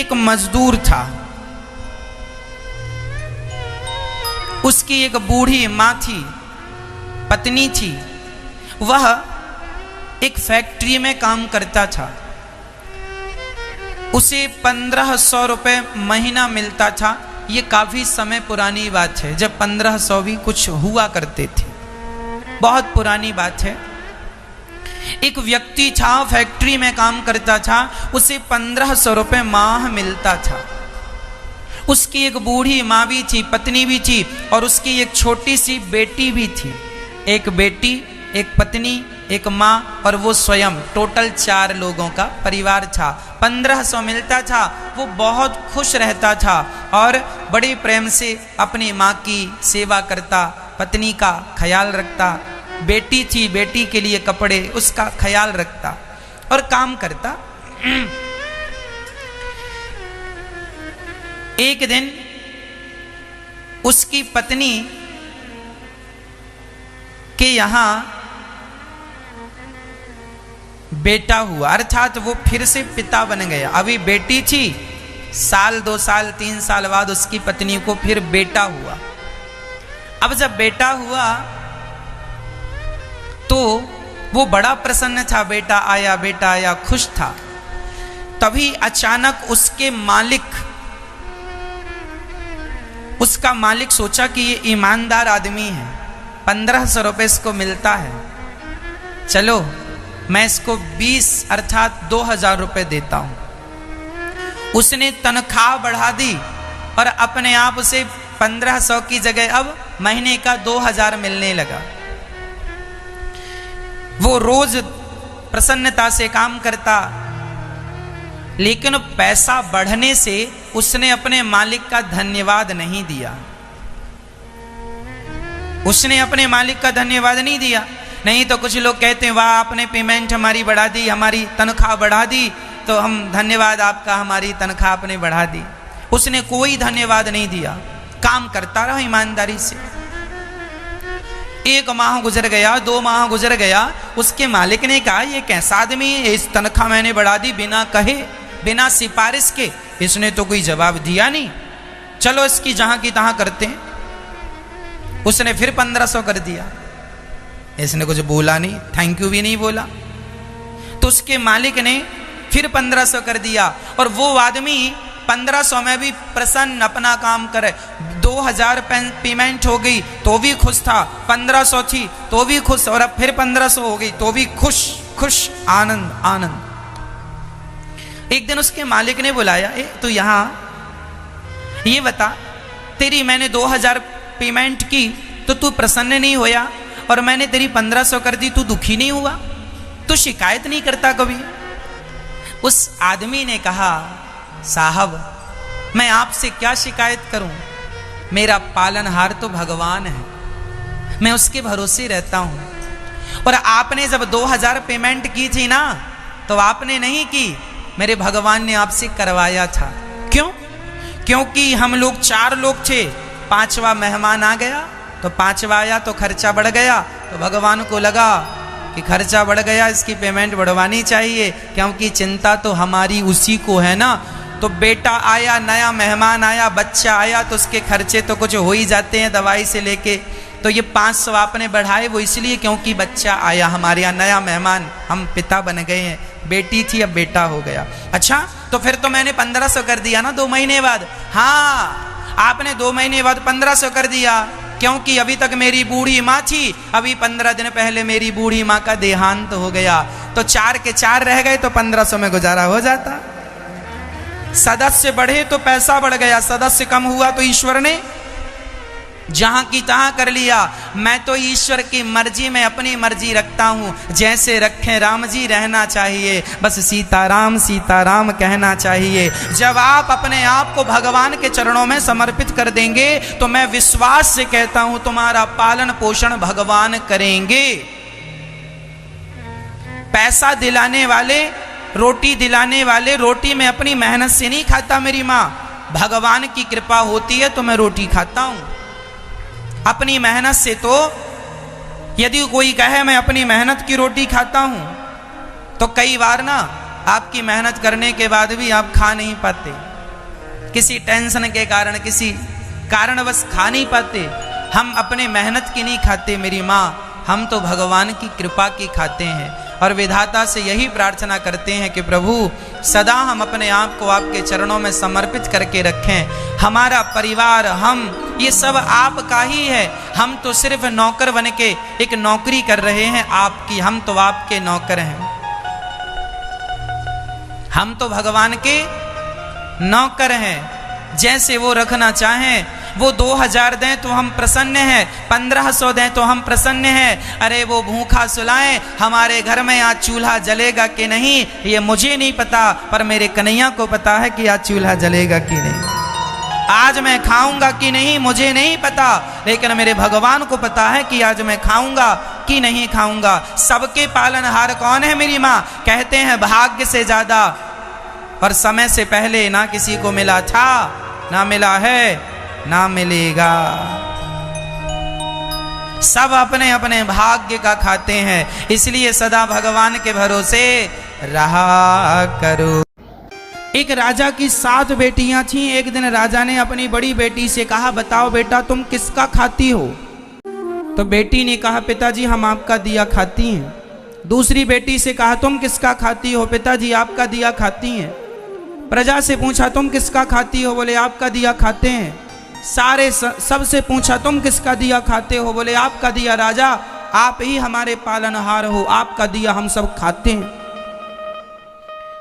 एक मजदूर था, उसकी एक बूढ़ी माँ थी, पत्नी थी। वह एक फैक्ट्री में काम करता था। उसे 1500 रुपये महीना मिलता था। ये काफ़ी समय पुरानी बात है, जब 1500 भी कुछ हुआ करते थे, बहुत पुरानी बात है। एक व्यक्ति था, फैक्ट्री में काम करता था, उसे 1500 रुपये माह मिलता था। उसकी एक बूढ़ी माँ भी थी, पत्नी भी थी, और उसकी एक छोटी सी बेटी भी थी। एक बेटी, एक पत्नी, एक माँ और वो स्वयं, टोटल 4 लोगों का परिवार था। 1500 मिलता था। वो बहुत खुश रहता था और बड़े प्रेम से अपनी माँ की सेवा करता, पत्नी का ख्याल रखता, बेटी थी, बेटी के लिए कपड़े, उसका ख्याल रखता और काम करता। एक दिन उसकी पत्नी के यहाँ बेटा हुआ, अर्थात वो फिर से पिता बन गया। अभी बेटी थी, साल 2 साल 3 साल बाद उसकी पत्नी को फिर बेटा हुआ। अब जब बेटा हुआ तो वो बड़ा प्रसन्न था, बेटा आया, खुश था। तभी अचानक उसका मालिक सोचा कि ये ईमानदार आदमी है, 1500 रुपये इसको मिलता है, चलो मैं इसको 20 अर्थात 2000 रुपये देता हूं। उसने तनख्वाह बढ़ा दी और अपने आप उसे 1500 की जगह अब महीने का 2000 मिलने लगा। वो रोज प्रसन्नता से काम करता, लेकिन पैसा बढ़ने से उसने अपने मालिक का धन्यवाद नहीं दिया। उसने अपने मालिक का धन्यवाद नहीं दिया। नहीं तो कुछ लोग कहते हैं, वाह आपने पेमेंट हमारी बढ़ा दी, हमारी तनख्वाह बढ़ा दी, तो हम धन्यवाद आपका, हमारी तनख्वाह आपने बढ़ा दी। उसने कोई धन्यवाद नहीं दिया, काम करता रहा ईमानदारी से। 1 माह गुजर गया, 2 माह गुजर गया। उसके मालिक ने कहा, ये कैसा आदमी है, इस तनख्वाह मैंने बढ़ा दी बिना कहे, बिना सिफारिश के। इसने तो कोई जवाब दिया नहीं, चलो इसकी जहां की तहां करते हैं। उसने फिर 1500 कर दिया। इसने कुछ बोला नहीं, थैंक यू भी नहीं बोला। तो उसके मालिक ने फिर 1500 कर दिया और वो आदमी 1500 में भी प्रसन्न अपना काम करे। 2000 पेमेंट हो गई तो भी खुश था, 1500 थी तो भी खुश, और अब फिर 1500 हो गई तो भी खुश, आनंद। एक दिन उसके मालिक ने बुलाया, तू यहाँ ये बता, तेरी मैंने 2000 पेमेंट की तो तू प्रसन्न नहीं होया, और मैंने तेरी 1500 कर दी, तू दुखी नहीं हुआ, तू शिकायत नहीं करता कभी? उस आदमी ने कहा, साहब मैं आपसे क्या शिकायत करूं, मेरा पालनहार तो भगवान है, मैं उसके भरोसे रहता हूं। और आपने जब 2000 पेमेंट की थी ना, तो आपने नहीं की, मेरे भगवान ने आपसे करवाया था। क्यों? क्योंकि हम लोग 4 लोग थे, 5वां मेहमान आ गया, तो 5वां आया तो खर्चा बढ़ गया, तो भगवान को लगा कि खर्चा बढ़ गया, इसकी पेमेंट बढ़वानी चाहिए, क्योंकि चिंता तो हमारी उसी को है ना। तो बेटा आया, नया मेहमान आया, बच्चा आया, तो उसके खर्चे तो कुछ हो ही जाते हैं दवाई से लेके। तो ये 500 आपने बढ़ाए, वो इसलिए क्योंकि बच्चा आया हमारे यहाँ, नया मेहमान, हम पिता बन गए हैं, बेटी थी अब बेटा हो गया। अच्छा, तो फिर तो मैंने 1500 कर दिया ना 2 महीने बाद? हाँ, आपने 2 महीने बाद 1500 कर दिया, क्योंकि अभी तक मेरी बूढ़ी माँ थी, अभी 15 दिन पहले मेरी बूढ़ी माँ का देहांत हो गया, तो 4 के 4 रह गए, तो 1500 में गुजारा हो जाता। सदस्य बढ़े तो पैसा बढ़ गया, सदस्य कम हुआ तो ईश्वर ने जहां की तहां कर लिया। मैं तो ईश्वर की मर्जी में अपनी मर्जी रखता हूं, जैसे रखे राम जी रहना चाहिए, बस सीताराम सीताराम कहना चाहिए। जब आप अपने आप को भगवान के चरणों में समर्पित कर देंगे, तो मैं विश्वास से कहता हूं तुम्हारा पालन पोषण भगवान करेंगे। पैसा दिलाने वाले, रोटी दिलाने वाले, रोटी में अपनी मेहनत से नहीं खाता मेरी माँ, भगवान की कृपा होती है तो मैं रोटी खाता हूं अपनी मेहनत से। तो यदि कोई कहे मैं अपनी मेहनत की रोटी खाता हूं, तो कई बार ना आपकी मेहनत करने के बाद भी आप खा नहीं पाते, किसी टेंशन के कारण, किसी कारणवश खा नहीं पाते, हम अपने मेहनत की नहीं खाते मेरी माँ, हम तो भगवान की कृपा की खाते हैं। और विधाता से यही प्रार्थना करते हैं कि प्रभु सदा हम अपने आप को आपके चरणों में समर्पित करके रखें। हमारा परिवार, हम, ये सब आपका ही है। हम तो सिर्फ नौकर बन के एक नौकरी कर रहे हैं आपकी, हम तो आपके नौकर हैं, हम तो भगवान के नौकर हैं। जैसे वो रखना चाहें, वो 2000 दें तो हम प्रसन्न हैं, 1500 दें तो हम प्रसन्न हैं। अरे वो भूखा सुलाएं, हमारे घर में आज चूल्हा जलेगा कि नहीं ये मुझे नहीं पता, पर मेरे कन्हैया को पता है कि आज चूल्हा जलेगा कि नहीं। आज मैं खाऊंगा कि नहीं मुझे नहीं पता, लेकिन मेरे भगवान को पता है कि आज मैं खाऊंगा कि नहीं खाऊंगा। सबके पालनहार कौन है? मेरी माँ। कहते हैं भाग्य से ज्यादा और समय से पहले ना किसी को मिला था, ना मिला है, ना मिलेगा। सब अपने अपने भाग्य का खाते हैं, इसलिए सदा भगवान के भरोसे रहा करो। एक राजा की 7 बेटियां थीं। एक दिन राजा ने अपनी बड़ी बेटी से कहा, बताओ बेटा तुम किसका खाती हो? तो बेटी ने कहा, पिताजी हम आपका दिया खाती हैं। दूसरी बेटी से कहा, तुम किसका खाती हो? पिताजी आपका दिया खाती हैं। प्रजा से पूछा, तुम किसका खाती हो? बोले आपका दिया खाते हैं। सारे सबसे पूछा, तुम किसका दिया खाते हो? बोले आपका दिया। राजा आप ही हमारे पालनहार हो, आपका दिया हम सब खाते हैं।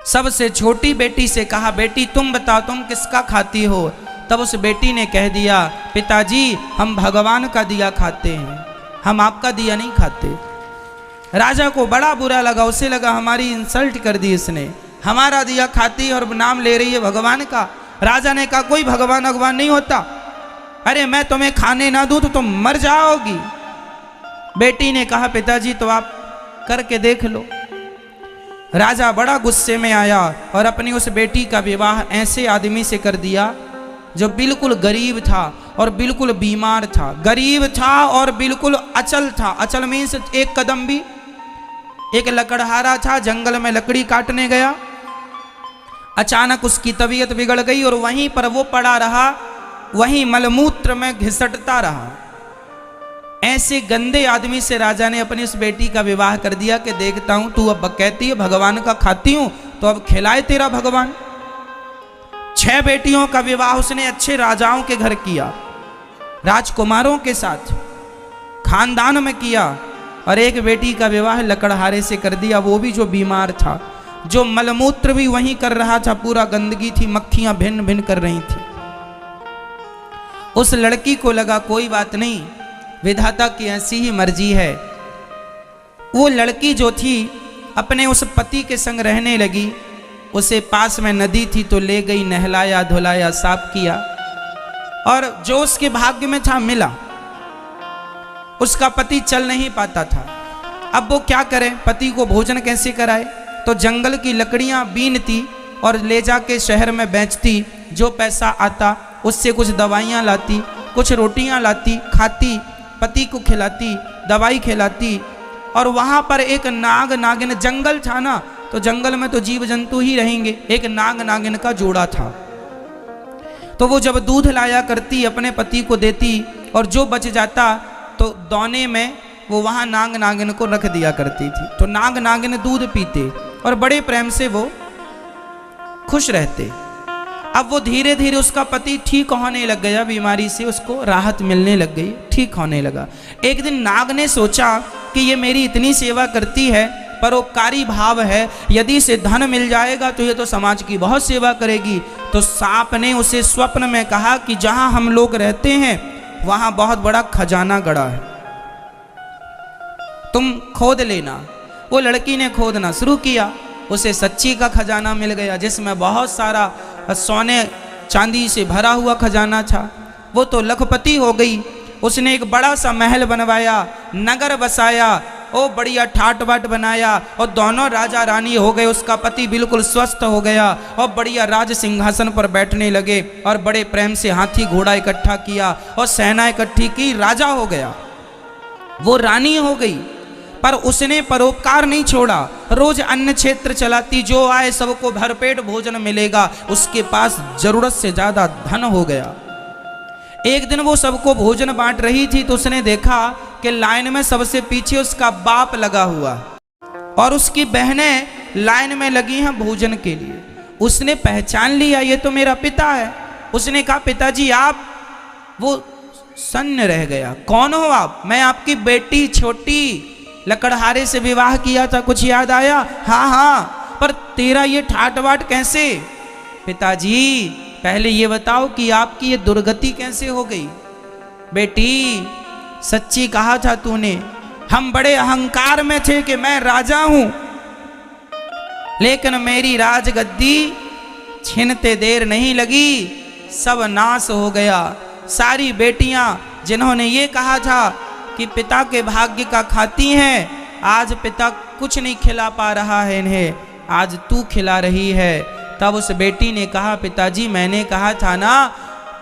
सबसे छोटी बेटी से कहा, बेटी तुम बताओ तुम किसका खाती हो? तब उस बेटी ने कह दिया, पिताजी हम भगवान का दिया खाते हैं, हम आपका दिया नहीं खाते। राजा को बड़ा बुरा लगा, उसे लगा हमारी इंसल्ट कर दी इसने, हमारा दिया खाती और नाम ले रही है भगवान का। राजा ने कहा, कोई भगवान भगवान नहीं होता, अरे मैं तुम्हें खाने ना दूं तो तुम मर जाओगी। बेटी ने कहा, पिताजी तो आप करके देख लो। राजा बड़ा गुस्से में आया और अपनी उस बेटी का विवाह ऐसे आदमी से कर दिया जो बिल्कुल गरीब था और बिल्कुल बीमार था। गरीब था और बिल्कुल अचल था। अचल मीन्स एक कदम भी। एक लकड़हारा था, जंगल में लकड़ी काटने गया, अचानक उसकी तबीयत बिगड़ गई और वहीं पर वो पड़ा रहा, वहीं मलमूत्र में घिसटता रहा। ऐसे गंदे आदमी से राजा ने अपनी उस बेटी का विवाह कर दिया कि देखता हूं तू अब कहती है भगवान का खाती हूं तो अब खिलाए तेरा भगवान। 6 बेटियों का विवाह उसने अच्छे राजाओं के घर किया, राजकुमारों के साथ खानदान में किया, और एक बेटी का विवाह लकड़हारे से कर दिया, वो भी जो बीमार था, जो मलमूत्र भी वहीं कर रहा था, पूरा गंदगी थी, मक्खियां भिन्न भिन्न कर रही थी। उस लड़की को लगा कोई बात नहीं, विधाता की ऐसी ही मर्जी है। वो लड़की जो थी अपने उस पति के संग रहने लगी। उसे पास में नदी थी तो ले गई, नहलाया धुलाया साफ किया, और जो उसके भाग्य में था मिला। उसका पति चल नहीं पाता था, अब वो क्या करे, पति को भोजन कैसे कराए? तो जंगल की लकड़ियां बीनती और ले जाके शहर में बेचती, जो पैसा आता उससे कुछ दवाइयाँ लाती, कुछ रोटियाँ लाती, खाती, पति को खिलाती, दवाई खिलाती। और वहाँ पर एक नाग नागिन, जंगल था ना तो जंगल में तो जीव जंतु ही रहेंगे, एक नाग नागिन का जोड़ा था। तो वो जब दूध लाया करती अपने पति को देती, और जो बच जाता तो दौने में वो वहाँ नाग नागिन को रख दिया करती थी। तो नाग नागिन दूध पीते और बड़े प्रेम से वो खुश रहते। अब वो धीरे धीरे उसका पति ठीक होने लग गया, बीमारी से उसको राहत मिलने लग गई, ठीक होने लगा। एक दिन नाग ने सोचा कि ये मेरी इतनी सेवा करती है, परोपकारी भाव है, यदि इसे धन मिल जाएगा तो ये तो समाज की बहुत सेवा करेगी। तो सांप ने उसे स्वप्न में कहा कि जहां हम लोग रहते हैं वहां बहुत बड़ा खजाना गड़ा है, तुम खोद लेना। वो लड़की ने खोदना शुरू किया, उसे सच्ची का खजाना मिल गया, जिसमें बहुत सारा सोने चांदी से भरा हुआ खजाना था। वो तो लखपति हो गई। उसने एक बड़ा सा महल बनवाया, नगर बसाया, ओ बढ़िया ठाट बाट बनाया, और दोनों राजा रानी हो गए। उसका पति बिल्कुल स्वस्थ हो गया और बढ़िया राज सिंहासन पर बैठने लगे, और बड़े प्रेम से हाथी घोड़ा इकट्ठा किया और सेना इकट्ठी की, राजा हो गया, वो रानी हो गई। पर उसने परोपकार नहीं छोड़ा। रोज अन्न क्षेत्र चलाती, जो आए सबको भरपेट भोजन मिलेगा। उसके पास जरूरत से ज्यादा धन हो गया। एक दिन वो सबको भोजन बांट रही थी तो उसने देखा कि लाइन में सबसे पीछे उसका बाप लगा हुआ और उसकी बहनें लाइन में लगी हैं भोजन के लिए। उसने पहचान लिया ये तो मेरा पिता है। उसने कहा पिताजी आप। वो सन्न रह गया, कौन हो आप? मैं आपकी बेटी छोटी लकड़हारे से विवाह किया था, कुछ याद आया? हाँ हाँ, पर तेरा ये ठाट बाट कैसे? पिताजी पहले ये बताओ कि आपकी ये दुर्गति कैसे हो गई? बेटी सच्ची कहा था तूने, हम बड़े अहंकार में थे कि मैं राजा हूं, लेकिन मेरी राजगद्दी छीनते देर नहीं लगी, सब नाश हो गया। सारी बेटियां जिन्होंने ये कहा था कि पिता के भाग्य का खाती हैं, आज पिता कुछ नहीं खिला पा रहा है इन्हें, आज तू खिला रही है। तब उस बेटी ने कहा पिताजी मैंने कहा था ना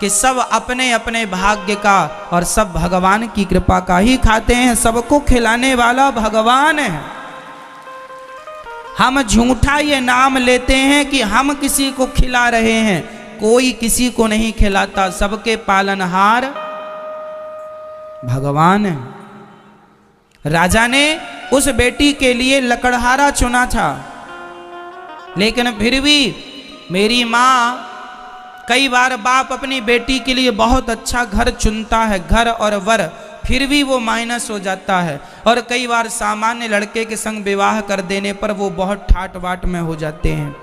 कि सब अपने अपने भाग्य का और सब भगवान की कृपा का ही खाते हैं, सबको खिलाने वाला भगवान है। हम झूठा ये नाम लेते हैं कि हम किसी को खिला रहे हैं, कोई किसी को नहीं खिलाता, सबके पालनहार भगवान है। राजा ने उस बेटी के लिए लकड़हारा चुना था, लेकिन फिर भी मेरी माँ, कई बार बाप अपनी बेटी के लिए बहुत अच्छा घर चुनता है, घर और वर, फिर भी वो माइनस हो जाता है। और कई बार सामान्य लड़के के संग विवाह कर देने पर वो बहुत ठाट बाट में हो जाते हैं।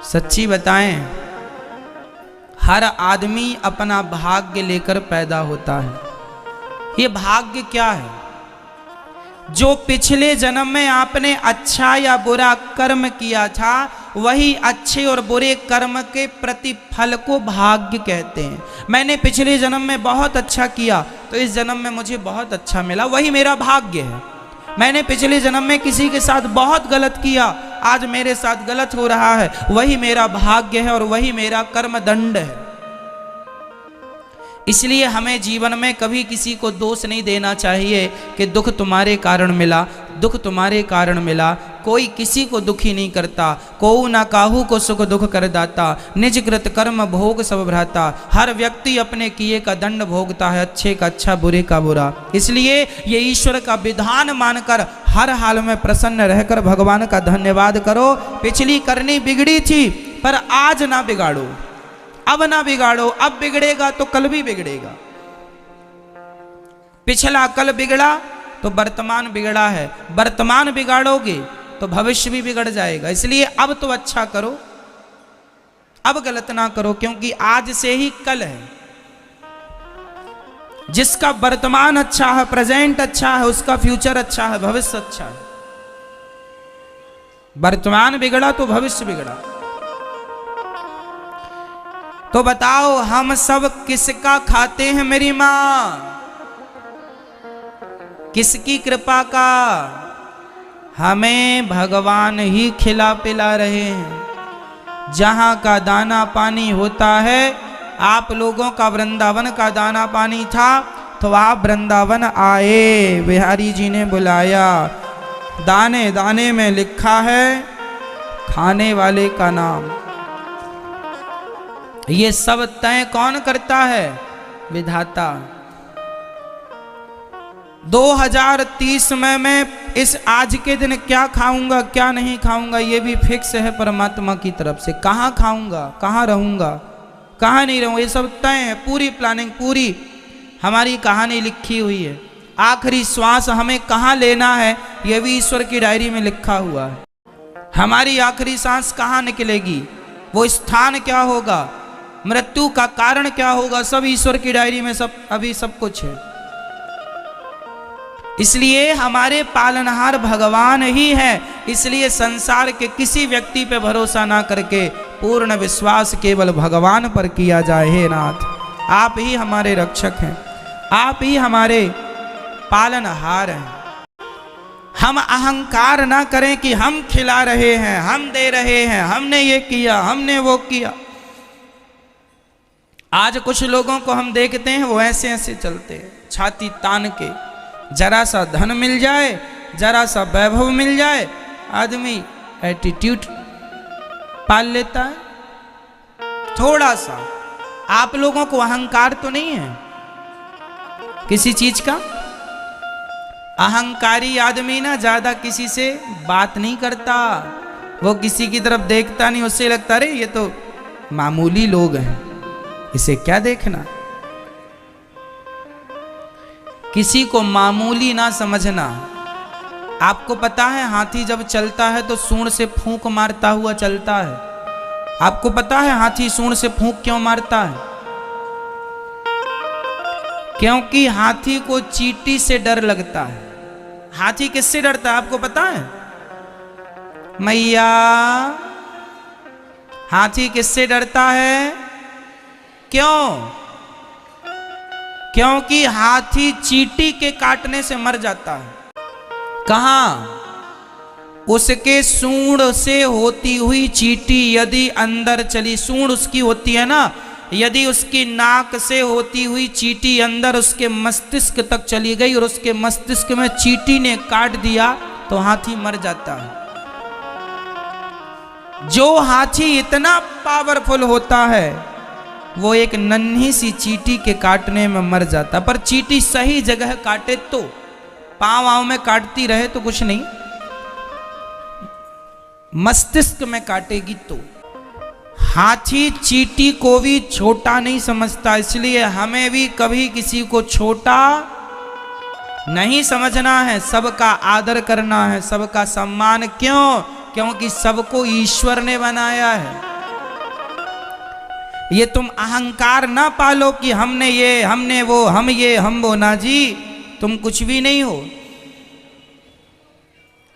सच्ची बताएं, हर आदमी अपना भाग्य लेकर पैदा होता है। ये भाग्य क्या है? जो पिछले जन्म में आपने अच्छा या बुरा कर्म किया था, वही अच्छे और बुरे कर्म के प्रतिफल को भाग्य कहते हैं। मैंने पिछले जन्म में बहुत अच्छा किया तो इस जन्म में मुझे बहुत अच्छा मिला, वही मेरा भाग्य है। मैंने पिछले जन्म में किसी के साथ बहुत गलत किया, आज मेरे साथ गलत हो रहा है, वही मेरा भाग्य है और वही मेरा कर्म दंड है। इसलिए हमें जीवन में कभी किसी को दोष नहीं देना चाहिए कि दुख तुम्हारे कारण मिला, दुख तुम्हारे कारण मिला। कोई किसी को दुखी नहीं करता, कोऊ ना काहू को सुख दुख कर दाता, निज कृत कर्म भोग सब भ्राता। हर व्यक्ति अपने किए का दंड भोगता है, अच्छे का अच्छा, बुरे का बुरा। इसलिए ये ईश्वर का विधान मानकर हर हाल में प्रसन्न रहकर भगवान का धन्यवाद करो। पिछली करनी बिगड़ी थी पर आज ना बिगाड़ो, अब ना बिगाड़ो, अब बिगड़ेगा तो कल भी बिगड़ेगा। पिछला कल बिगड़ा तो वर्तमान बिगड़ा है, वर्तमान बिगाड़ोगे तो भविष्य भी बिगड़ जाएगा। इसलिए अब तो अच्छा करो, अब गलत ना करो, क्योंकि आज से ही कल है। जिसका वर्तमान अच्छा है, प्रेजेंट अच्छा है, उसका फ्यूचर अच्छा है, भविष्य अच्छा है। वर्तमान बिगड़ा तो भविष्य बिगड़ा। तो बताओ हम सब किसका खाते हैं मेरी मां? किसकी कृपा का? हमें भगवान ही खिला पिला रहे हैं। जहां का दाना पानी होता है, आप लोगों का वृंदावन का दाना पानी था तो आप वृंदावन आए, बिहारी जी ने बुलाया। दाने दाने में लिखा है खाने वाले का नाम। ये सब तय कौन करता है? विधाता। 2030 में मैं इस आज के दिन क्या खाऊंगा क्या नहीं खाऊंगा, ये भी फिक्स है परमात्मा की तरफ से। कहाँ खाऊंगा, कहाँ रहूंगा, कहाँ नहीं रहूंगा, ये सब तय है। पूरी प्लानिंग, पूरी हमारी कहानी लिखी हुई है। आखिरी श्वास हमें कहाँ लेना है, यह भी ईश्वर की डायरी में लिखा हुआ है। हमारी आखिरी सांस कहाँ निकलेगी, वो स्थान क्या होगा, मृत्यु का कारण क्या होगा, सब ईश्वर की डायरी में सब अभी सब कुछ है। इसलिए हमारे पालनहार भगवान ही है। इसलिए संसार के किसी व्यक्ति पे भरोसा ना करके पूर्ण विश्वास केवल भगवान पर किया जाए। हे नाथ, आप ही हमारे रक्षक हैं, आप ही हमारे पालनहार हैं। हम अहंकार ना करें कि हम खिला रहे हैं, हम दे रहे हैं, हमने ये किया, हमने वो किया। आज कुछ लोगों को हम देखते हैं वो ऐसे ऐसे चलते हैं, छाती तान के, जरा सा धन मिल जाए, जरा सा वैभव मिल जाए, आदमी एटीट्यूड पाल लेता है। थोड़ा सा आप लोगों को अहंकार तो नहीं है किसी चीज का? अहंकारी आदमी ना ज्यादा किसी से बात नहीं करता, वो किसी की तरफ देखता नहीं, उससे लगता अरे ये तो मामूली लोग हैं, इसे क्या देखना। किसी को मामूली ना समझना। आपको पता है हाथी जब चलता है तो सूंड से फूंक मारता हुआ चलता है। आपको पता है हाथी सूंड से फूंक क्यों मारता है? क्योंकि हाथी को चींटी से डर लगता है। हाथी किससे डरता है आपको पता है? मैया, हाथी किससे डरता है? क्यों? क्योंकि हाथी चींटी के काटने से मर जाता है। कहां? उसके सूंड से होती हुई चींटी यदि अंदर चली, सूंड उसकी होती है ना, यदि उसकी नाक से होती हुई चींटी अंदर उसके मस्तिष्क तक चली गई और उसके मस्तिष्क में चींटी ने काट दिया तो हाथी मर जाता है। जो हाथी इतना पावरफुल होता है वो एक नन्ही सी चींटी के काटने में मर जाता। पर चींटी सही जगह काटे तो, पांव आंव में काटती रहे तो कुछ नहीं, मस्तिष्क में काटेगी तो। हाथी चींटी को भी छोटा नहीं समझता, इसलिए हमें भी कभी किसी को छोटा नहीं समझना है, सबका आदर करना है, सबका सम्मान। क्यों? क्योंकि सबको ईश्वर ने बनाया है। ये तुम अहंकार ना पालो कि हमने ये, हमने वो, हम ये, हम वो, ना जी, तुम कुछ भी नहीं हो।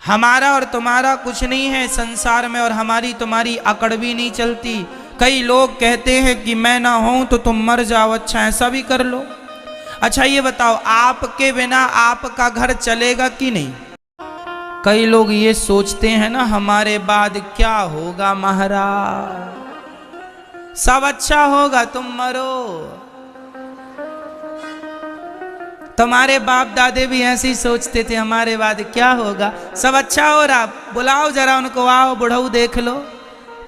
हमारा और तुम्हारा कुछ नहीं है संसार में, और हमारी तुम्हारी अकड़ भी नहीं चलती। कई लोग कहते हैं कि मैं ना हूं तो तुम मर जाओ। अच्छा, ऐसा भी कर लो। अच्छा ये बताओ, आपके बिना आपका घर चलेगा कि नहीं? कई लोग ये सोचते हैं ना, हमारे बाद क्या होगा महाराज, सब अच्छा होगा, तुम मरो। तुम्हारे बाप दादे भी ऐसे ही सोचते थे, हमारे बाद क्या होगा, सब अच्छा हो रहा, बुलाओ जरा उनको, आओ बुढ़ऊ देख लो,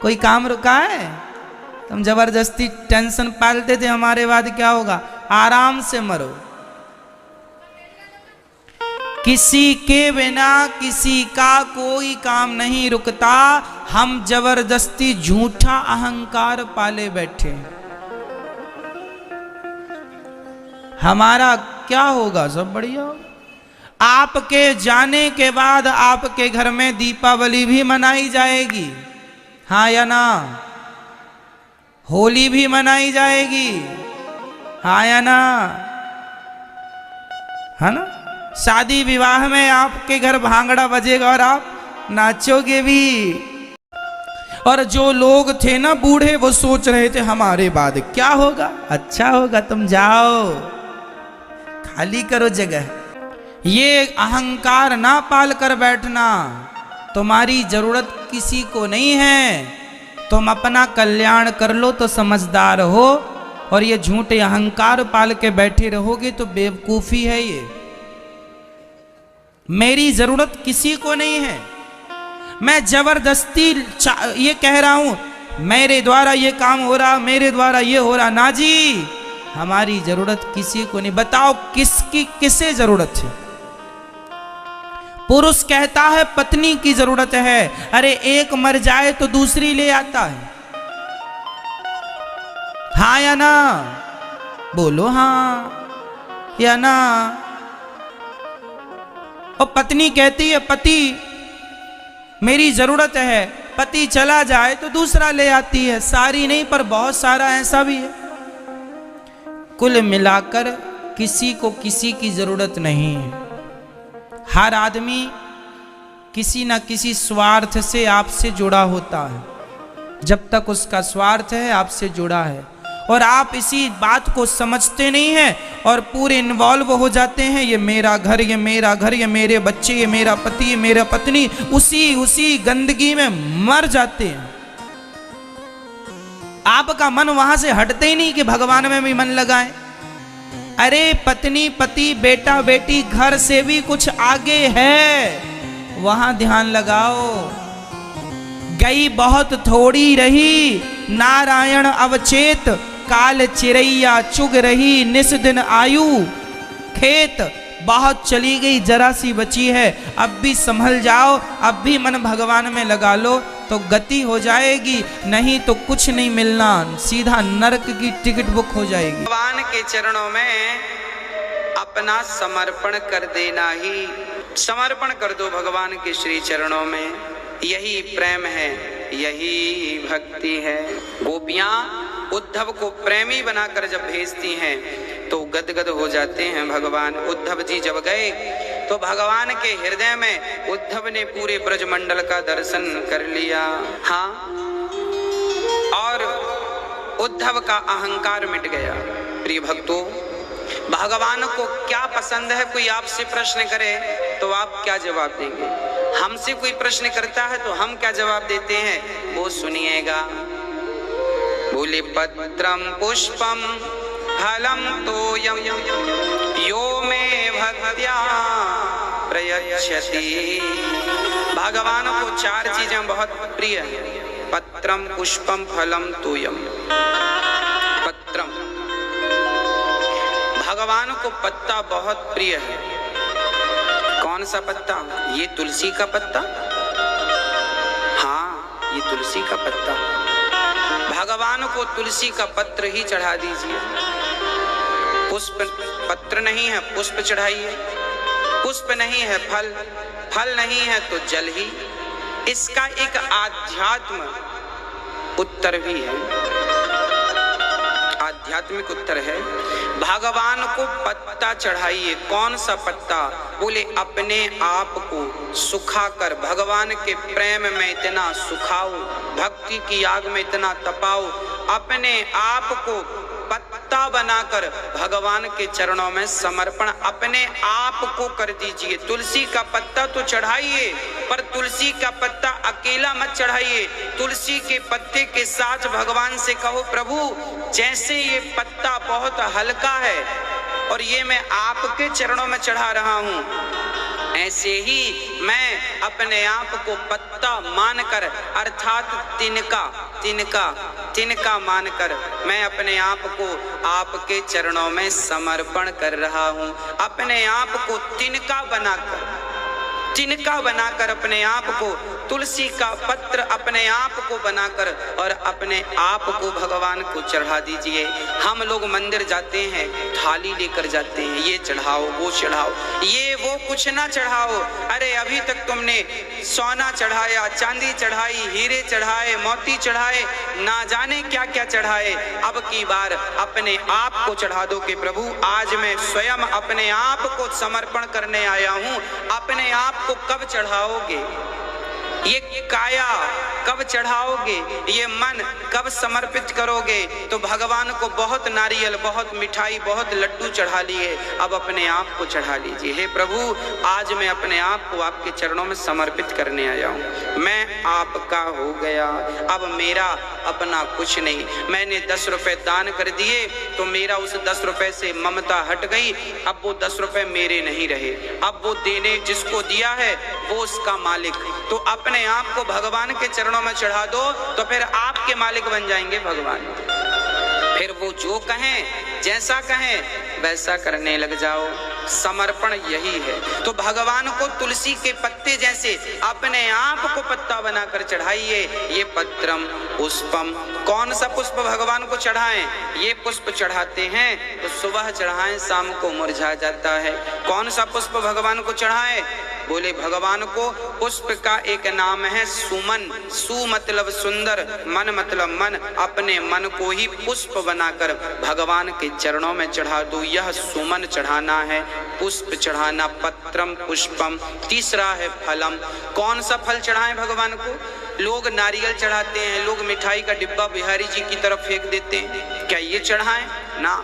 कोई काम रुका है? तुम जबरदस्ती टेंशन पालते थे, हमारे बाद क्या होगा, आराम से मरो। किसी के बिना किसी का कोई काम नहीं रुकता। हम जबरदस्ती झूठा अहंकार पाले बैठे। हमारा क्या होगा, सब बढ़िया होगा। आपके जाने के बाद आपके घर में दीपावली भी मनाई जाएगी, हाँ या ना? होली भी मनाई जाएगी, हाँ या ना? है ना? शादी विवाह में आपके घर भांगड़ा बजेगा और आप नाचोगे भी। और जो लोग थे ना बूढ़े, वो सोच रहे थे हमारे बाद क्या होगा, अच्छा होगा, तुम जाओ खाली करो जगह। ये अहंकार ना पाल कर बैठना। तुम्हारी जरूरत किसी को नहीं है, तुम अपना कल्याण कर लो तो समझदार हो, और ये झूठे अहंकार पाल के बैठे रहोगे तो बेवकूफी है। ये मेरी जरूरत किसी को नहीं है, मैं जबरदस्ती ये कह रहा हूं मेरे द्वारा ये काम हो रहा, मेरे द्वारा ये हो रहा, ना जी, हमारी जरूरत किसी को नहीं। बताओ किसकी, किसे जरूरत है? पुरुष कहता है पत्नी की जरूरत है, अरे एक मर जाए तो दूसरी ले आता है, हाँ या ना? बोलो हाँ या ना? और पत्नी कहती है पति मेरी जरूरत है, पति चला जाए तो दूसरा ले आती है। सारी नहीं पर बहुत सारा ऐसा भी है। कुल मिलाकर किसी को किसी की जरूरत नहीं है। हर आदमी किसी न किसी स्वार्थ से आपसे जुड़ा होता है। जब तक उसका स्वार्थ है आपसे जुड़ा है, और आप इसी बात को समझते नहीं हैं और पूरे इन्वॉल्व हो जाते हैं। ये मेरा घर, ये मेरा घर, ये मेरे बच्चे, ये मेरा पति, ये मेरा पत्नी, उसी गंदगी में मर जाते हैं। आपका मन वहां से हटते ही नहीं कि भगवान में भी मन लगाएं। अरे पत्नी पति बेटा बेटी घर से भी कुछ आगे है, वहां ध्यान लगाओ। गई बहुत थोड़ी रही नारायण अवचेत, काल चिरैया चुग रही निस दिन आयु। खेत बहुत चली गई जरा सी बची है, अब भी संभल जाओ, अब भी मन भगवान में लगा लो तो गति हो जाएगी, नहीं तो कुछ नहीं मिलना, सीधा नरक की टिकट बुक हो जाएगी। भगवान के चरणों में अपना समर्पण कर देना ही, समर्पण कर दो भगवान के श्री चरणों में, यही प्रेम है, यही भक्ति है। गोपियां उद्धव को प्रेमी बनाकर जब भेजती हैं तो गदगद हो जाते हैं भगवान। उद्धव जी जब गए तो भगवान के हृदय में उद्धव ने पूरे ब्रजमंडल का दर्शन कर लिया। हाँ, और उद्धव का अहंकार मिट गया। प्रिय भक्तों, भगवान को क्या पसंद है, कोई आपसे प्रश्न करे तो आप क्या जवाब देंगे? हमसे कोई प्रश्न करता है तो हम क्या जवाब देते हैं, वो सुनिएगा। बोले पत्रम पुष्पम फलम तोयम यो मे भक्त्या प्रयच्छति। भगवान को चार चीजें बहुत प्रिय है, पत्रम पुष्पम फलम तोयम। पत्रम, भगवान को पत्ता बहुत प्रिय है। कौन सा पत्ता? ये तुलसी का पत्ता। हाँ, ये तुलसी का पत्ता। भगवान को तुलसी का पत्र ही चढ़ा दीजिए। पुष्प पत्र नहीं है, पुष्प चढ़ाइए। पुष्प नहीं है फल, फल नहीं है तो जल ही। इसका एक आध्यात्म उत्तर भी है, आध्यात्मिक उत्तर है। भगवान को पत्ता चढ़ाइए। कौन सा पत्ता? बोले अपने आप को सुखाकर, भगवान के प्रेम में इतना सुखाओ, भक्ति की आग में इतना तपाओ, अपने आप को पत्ता बनाकर भगवान के चरणों में समर्पण अपने आप को कर दीजिए। तुलसी का पत्ता तो चढ़ाइए, पर तुलसी का पत्ता अकेला मत चढ़ाइए। तुलसी के पत्ते के साथ भगवान से कहो, प्रभु जैसे ये पत्ता बहुत हल्का है और ये मैं आपके चरणों में चढ़ा रहा हूं, ऐसे ही मैं अपने आप को पत्ता मानकर, अर्थात तिनका तिनका तिनका मानकर मैं अपने आप को आपके चरणों में समर्पण कर रहा हूं। अपने आप को तिनका बनाकर अपने आप को, तुलसी का पत्र अपने आप को बनाकर और अपने आप को भगवान को चढ़ा दीजिए। हम लोग मंदिर जाते हैं, थाली लेकर जाते हैं, ये चढ़ाओ वो चढ़ाओ, ये वो कुछ ना चढ़ाओ। अरे अभी तक तुमने सोना चढ़ाया, चांदी चढ़ाई, हीरे चढ़ाए, मोती चढ़ाए, ना जाने क्या क्या चढ़ाए। अब की बार अपने आप को चढ़ा दो कि प्रभु आज मैं स्वयं अपने आप को समर्पण करने आया हूं। अपने आप को कब चढ़ाओगे? ये काया कब चढ़ाओगे? ये मन कब समर्पित करोगे? तो भगवान को बहुत नारियल, बहुत मिठाई, बहुत लड्डू चढ़ा लिए, अब अपने आप को चढ़ा लीजिए। हे प्रभु आज मैं अपने आप को आपके चरणों में समर्पित करने आया हूँ। मैं आपका हो गया, अब मेरा अपना कुछ नहीं। मैंने 10 रुपए दान कर दिए तो मेरा उस 10 रुपए से ममता हट गई, अब वो 10 रुपए मेरे नहीं रहे। अब वो देने जिसको दिया है वो उसका मालिक। तो अपने आप को भगवान के चरणों में चढ़ा दो तो फिर आपके मालिक बन जाएंगे भगवान। फिर वो जो कहें, जैसा कहें वैसा करने लग जाओ। समर्पण यही है। तो भगवान को तुलसी के पत्ते जैसे अपने आप को पत्ता बनाकर चढ़ाइए। ये पत्रम पुष्पम, कौन सा पुष्प भगवान को चढ़ाएं? ये पुष्प चढ़ाते हैं तो सुबह चढ़ाएं, शाम को मुरझा जाता है। कौन सा पुष्प भगवान को चढ़ाएं? बोले भगवान को पुष्प का एक नाम है सुमन। सु मतलब सुंदर, मन मतलब मन। अपने मन को ही पुष्प बनाकर भगवान के चरणों में चढ़ा दो। यह सुमन चढ़ाना है, पुष्प चढ़ाना। पत्रम पुष्पम। तीसरा है फलम। कौन सा फल चढ़ाएं भगवान को? लोग नारियल चढ़ाते हैं, लोग मिठाई का डिब्बा बिहारी जी की तरफ फेंक देते हैं, क्या ये चढ़ाएं? ना,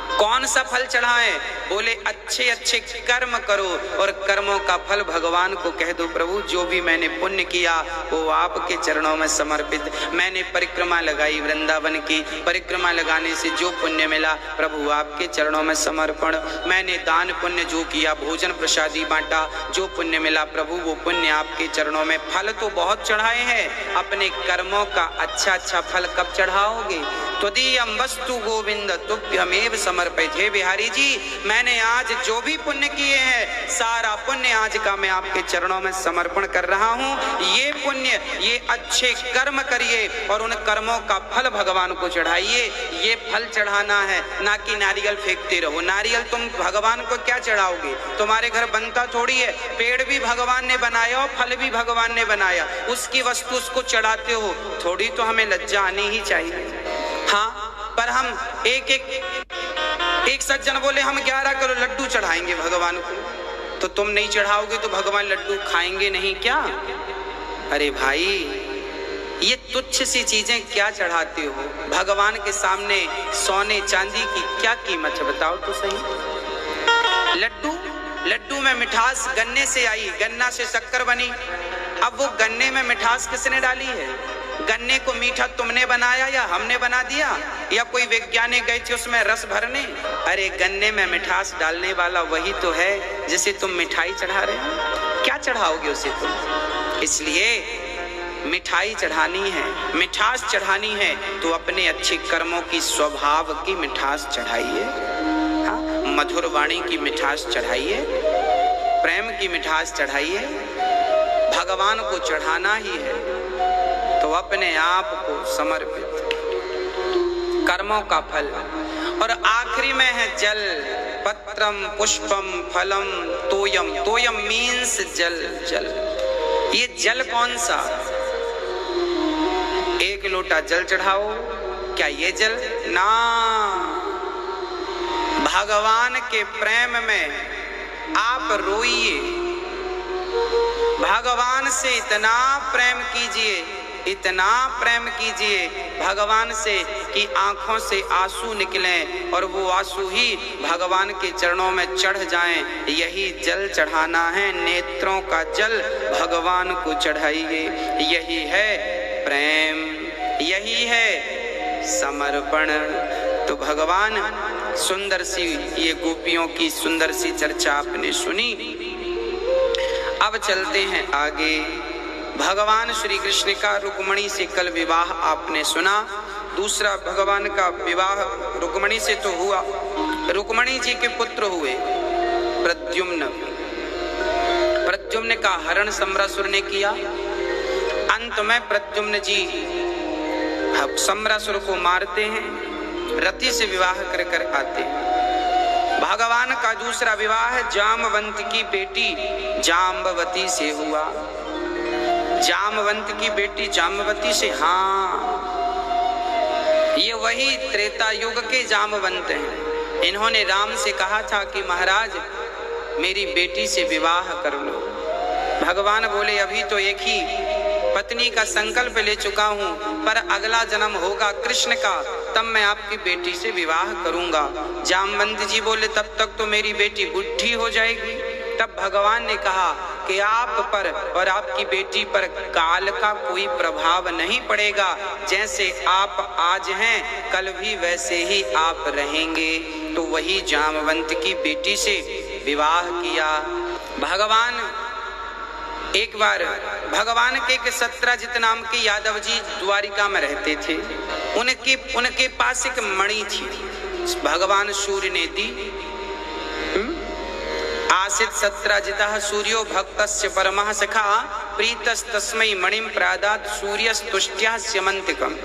कौन सा फल चढ़ाएं? बोले अच्छे अच्छे कर्म करो और कर्मों का फल भगवान को कह दो, प्रभु जो भी मैंने पुण्य किया वो आपके चरणों में समर्पित। मैंने परिक्रमा लगाई वृंदावन की, परिक्रमा लगाने से जो पुण्य मिला प्रभु आपके चरणों में समर्पण। मैंने दान पुण्य जो किया, भोजन प्रसादी बांटा, जो पुण्य मिला प्रभु वो पुण्य आपके चरणों में। फल तो बहुत चढ़ाए हैं, अपने कर्मों का अच्छा अच्छा फल कब चढ़ाओगे? त्वदीयं वस्तु गोविंद तुभ्यमेव समर्पित। हे बिहारी जी, मैंने आज जो भी पुण्य किए हैं सारा पुण्य आज का मैं आपके चरणों में समर्पण कर रहा हूँ। ये पुण्य, ये अच्छे कर्म करिए और उन कर्मों का फल भगवान को चढ़ाइए। ये फल चढ़ाना है, ना कि नारियल फेंकते रहो। नारियल तुम भगवान को क्या चढ़ाओगे? तुम्हारे घर बनता थोड़ी है, पेड़ भी भगवान ने बनाया और फल भी भगवान ने बनाया, उसकी वस्तु उसको चढ़ाते हो, थोड़ी तो हमें लज्जा आनी ही चाहिए। हाँ, पर हम एक सज्जन बोले हम 11 किलो लड्डू चढ़ाएंगे भगवान को, तो तुम नहीं चढ़ाओगे तो भगवान लड्डू खाएंगे नहीं क्या? अरे भाई, ये तुच्छ सी चीजें क्या चढ़ाते हो? भगवान के सामने सोने चांदी की क्या कीमत है बताओ तो सही। लड्डू में मिठास गन्ने से आई, गन्ना से शक्कर बनी। अब वो गन्ने में मिठास किसने डाली है? गन्ने को मीठा तुमने बनाया या हमने बना दिया, या कोई वैज्ञानिक गए थे उसमें रस भरने? अरे गन्ने में मिठास डालने वाला वही तो है जिसे तुम मिठाई चढ़ा रहे हो। क्या चढ़ाओगे उसे तुम? इसलिए मिठाई चढ़ानी है, मिठास चढ़ानी है तो अपने अच्छे कर्मों की, स्वभाव की मिठास चढ़ाइए। हाँ, मधुर वाणी की मिठास चढ़ाइए, प्रेम की मिठास चढ़ाइए। भगवान को चढ़ाना ही है तो अपने आप को समर्पित, कर्मों का फल। और आखिरी में है जल, पत्रम पुष्पम फलम तोयम। तोयम मीन्स जल। जल, ये जल कौन सा? 1 लोटा जल चढ़ाओ, क्या ये जल? ना, भगवान के प्रेम में आप रोइए, भगवान से इतना प्रेम कीजिए, इतना प्रेम कीजिए भगवान से कि आंखों से आंसू निकलें और वो आंसू ही भगवान के चरणों में चढ़ जाएं। यही जल चढ़ाना है, नेत्रों का जल भगवान को चढ़ाइए। यही है प्रेम, यही है समर्पण। तो भगवान, सुंदर सी ये गोपियों की सुंदर सी चर्चा आपने सुनी। अब चलते हैं आगे। भगवान श्री कृष्ण का रुक्मणी से कल विवाह आपने सुना। दूसरा भगवान का विवाह रुक्मणी से तो हुआ, रुक्मणी जी के पुत्र हुए प्रद्युम्न। प्रद्युम्न का हरण सम्रासुर ने किया। अंत में प्रद्युम्न जी सम्रासुर को मारते हैं, रति से विवाह कर कर आते हैं। भगवान का दूसरा विवाह जामवंत की बेटी जाम्बवती से हुआ। जामवंत की बेटी जाम्बवती से, हाँ, ये वही त्रेता युग के जामवंत हैं। इन्होंने राम से कहा था कि महाराज मेरी बेटी से विवाह कर लो। भगवान बोले अभी तो एक ही पत्नी का संकल्प ले चुका हूँ, पर अगला जन्म होगा कृष्ण का, तब मैं आपकी बेटी से विवाह करूंगा। जामवंत जी बोले तब तक तो मेरी बेटी बुढ़ी हो जाएगी। तब भगवान ने कहा कि आप पर और आपकी बेटी पर काल का कोई प्रभाव नहीं पड़ेगा। जैसे आप आज हैं कल भी वैसे ही आप रहेंगे। तो वही जामवंत की बेटी से विवाह किया। भगवान एक बार भगवान के एक सत्यजित नाम के यादव जी द्वारिका में रहते थे। उनके पास एक मणि थी, भगवान सूर्य ने दी। आसित सत्यजितः सूर्यो भक्तस्य परमः सखा प्रीतस्तस्मै मणिं प्रादात् सूर्यस्तुष्ट्या स्यमंतिकम।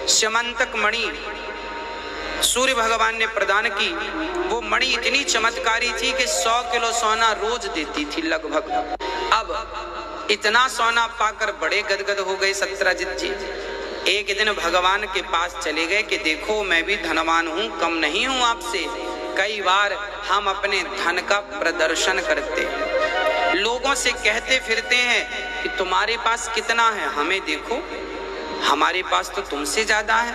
स्यमंतक मणि सूर्य भगवान ने प्रदान की। वो मणि इतनी चमत्कारी थी कि 100 किलो सोना रोज देती थी लगभग। अब इतना सोना पाकर बड़े गदगद हो गए सत्यजित जी। एक दिन भगवान के पास चले गए कि देखो मैं भी धनवान हूँ, कम नहीं हूँ आपसे। कई बार हम अपने धन का प्रदर्शन करते हैं, लोगों से कहते फिरते हैं कि तुम्हारे पास कितना है, हमें देखो हमारे पास तो तुमसे ज्यादा है।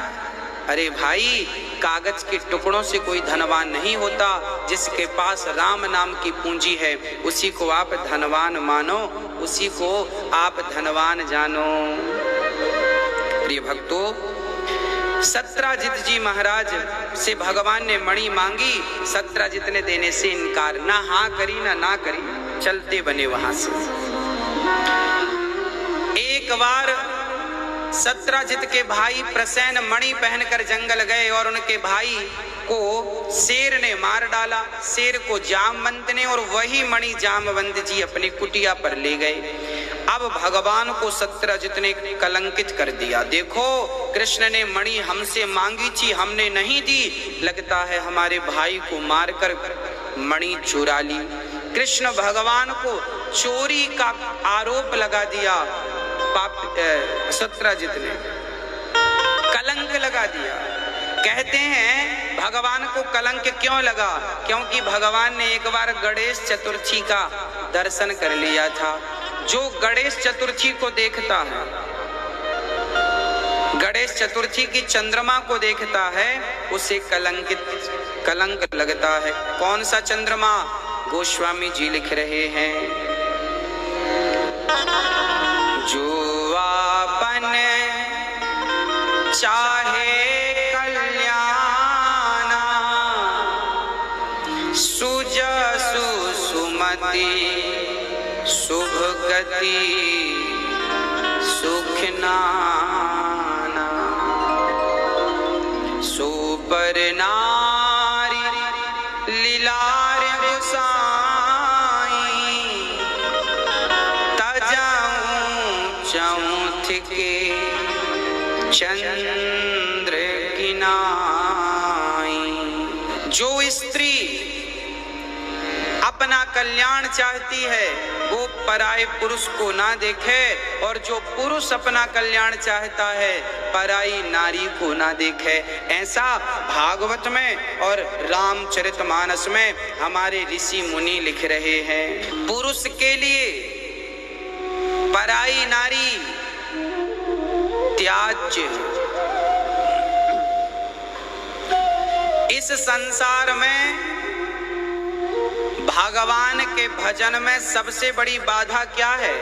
अरे भाई, कागज के टुकड़ों से कोई धनवान नहीं होता। जिसके पास राम नाम की पूंजी है उसी को आप धनवान मानो, उसी को आप धनवान जानो। प्रिय भक्तों, सत्राजित जी महाराज से भगवान ने मणि मांगी। सत्राजित ने देने से इनकार, ना हाँ करी ना करी, चलते बने वहां से। एक बार सत्राजित के भाई प्रसेन मणि पहनकर जंगल गए और उनके भाई को शेर ने मार डाला। शेर को जामवंत ने, और वही मणि जामवंत जी अपनी कुटिया पर ले गए। अब भगवान को सत्राजित ने कलंकित कर दिया। देखो, कृष्ण ने मणि हमसे मांगी थी, हमने नहीं दी, लगता है हमारे भाई को मारकर मणि चुरा ली। कृष्ण भगवान को चोरी का आरोप लगा दिया। सत्राजित ने कलंक लगा दिया। कहते हैं भगवान को कलंक क्यों लगा? क्योंकि भगवान ने एक बार गणेश चतुर्थी का दर्शन कर लिया था। जो गणेश चतुर्थी को देखता है, गणेश चतुर्थी की चंद्रमा को देखता है, उसे कलंक लगता है। कौन सा चंद्रमा? गोस्वामी जी लिख रहे हैं, जो आपन चाहे कल्याणा, सुजसु सुमति शुभ गति सुख नाना, सुपर नारी लीलार गोसाई, चौथ के चंद्र गिनाई। जो स्त्री अपना कल्याण चाहती है वो पराये पुरुष को ना देखे, और जो पुरुष अपना कल्याण चाहता है पराई नारी को ना देखे। ऐसा भागवत में और रामचरितमानस में हमारे ऋषि मुनि लिख रहे हैं। पुरुष के लिए पराई नारी त्याज्य। इस संसार में भगवान के भजन में सबसे बड़ी बाधा क्या है?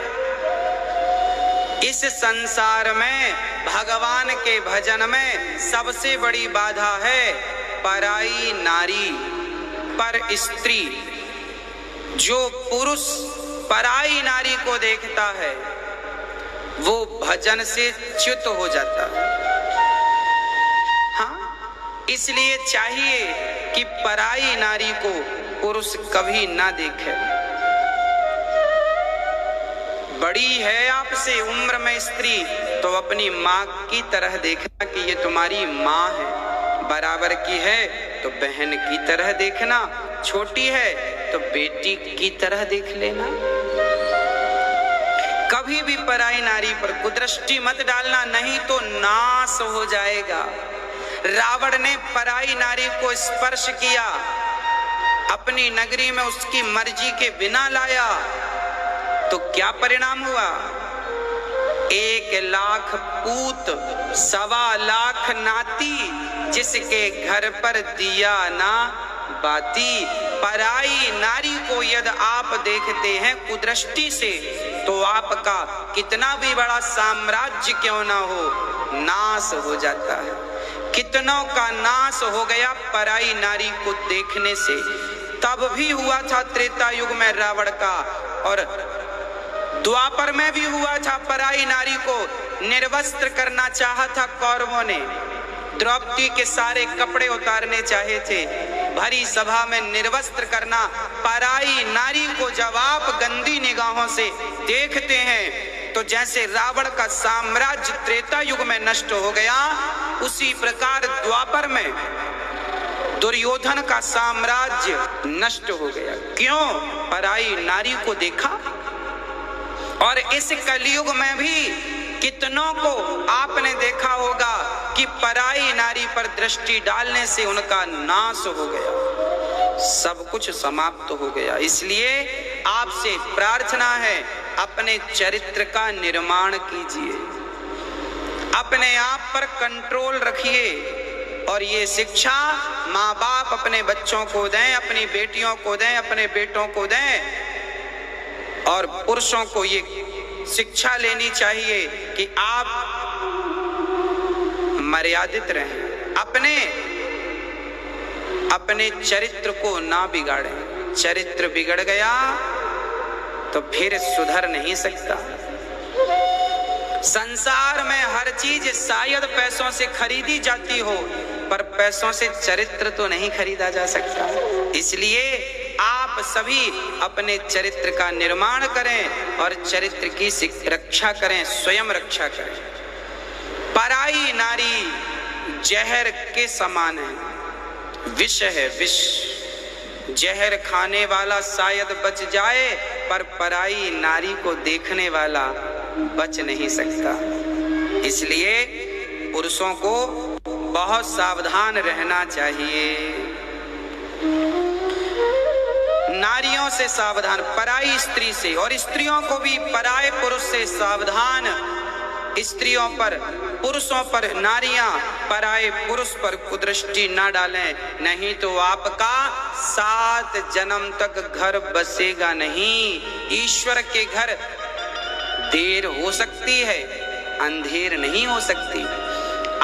इस संसार में भगवान के भजन में सबसे बड़ी बाधा है पराई नारी, पर स्त्री। जो पुरुष पराई नारी को देखता है वो भजन से च्युत हो जाता है। हाँ, इसलिए चाहिए कि पराई नारी को पुरुष कभी ना देखे। बड़ी है आपसे उम्र में स्त्री तो अपनी माँ की तरह देखना कि ये तुम्हारी माँ है। बराबर की है तो बहन की तरह देखना, छोटी है तो बेटी की तरह देख लेना। कभी भी पराई नारी पर कुदृष्टि मत डालना, नहीं तो नाश हो जाएगा। रावण ने पराई नारी को स्पर्श किया, अपनी नगरी में उसकी मर्जी के बिना लाया, तो क्या परिणाम हुआ? 1,00,000 पूत 1,25,00,000 नाती, जिसके घर पर दिया ना बाती। पराई नारी को यदि आप देखते हैं कुदृष्टि से तो आपका कितना भी बड़ा साम्राज्य क्यों ना हो, नाश हो जाता है। कितनों का नाश हो गया पराई नारी को देखने से। तब भी हुआ था त्रेता युग में रावण का, और द्वापर में भी हुआ था। पराई नारी को निर्वस्त्र करना चाहा था कौरवों ने। द्रौपदी के सारे कपड़े उतारने चाहे थे, भरी सभा में निर्वस्त्र करना। पराई नारी को जब आप गंदी निगाहों से देखते हैं तो जैसे रावण का साम्राज्य त्रेता युग में नष्ट हो गया, उसी प्रकार द्वापर में दुर्योधन का साम्राज्य नष्ट हो गया। क्यों? पराई नारी को देखा। और इस कलयुग में भी कितनों को आपने देखा होगा कि पराई नारी पर दृष्टि डालने से उनका नाश हो गया, सब कुछ समाप्त हो गया। इसलिए आपसे प्रार्थना है, अपने चरित्र का निर्माण कीजिए, अपने आप पर कंट्रोल रखिए। और ये शिक्षा माँ बाप अपने बच्चों को दें, अपनी बेटियों को दें, अपने बेटों को दें। और पुरुषों को ये शिक्षा लेनी चाहिए कि आप मर्यादित रहें, अपने चरित्र को ना बिगाड़ें। चरित्र बिगड़ गया तो फिर सुधर नहीं सकता। संसार में हर चीज शायद पैसों से खरीदी जाती हो, पर पैसों से चरित्र तो नहीं खरीदा जा सकता। इसलिए आप सभी अपने चरित्र का निर्माण करें और चरित्र की रक्षा करें, स्वयं रक्षा करें। पराई नारी जहर के समान है, विष है विष। जहर खाने वाला शायद बच जाए, पर पराई नारी को देखने वाला बच नहीं सकता। इसलिए पुरुषों को बहुत सावधान रहना चाहिए। नारियों से सावधान, पराई स्त्री से, और स्त्रियों को भी पराये पुरुष से सावधान। स्त्रियों पर, पुरुषों पर नारियां पराये पुरुष पर कुदृष्टि न डालें, नहीं तो आपका 7 जन्म तक घर बसेगा नहीं। ईश्वर के घर देर हो सकती है, अंधेर नहीं हो सकती।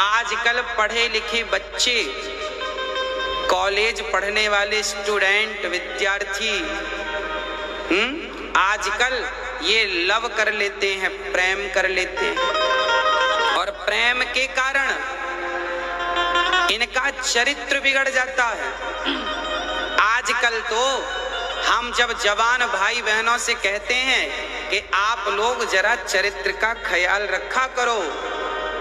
आजकल पढ़े लिखे बच्चे, कॉलेज पढ़ने वाले स्टूडेंट, विद्यार्थी आजकल ये लव कर लेते हैं, प्रेम कर लेते हैं, और प्रेम के कारण इनका चरित्र बिगड़ जाता है। आजकल तो हम जब जवान भाई बहनों से कहते हैं कि आप लोग जरा चरित्र का ख्याल रखा करो,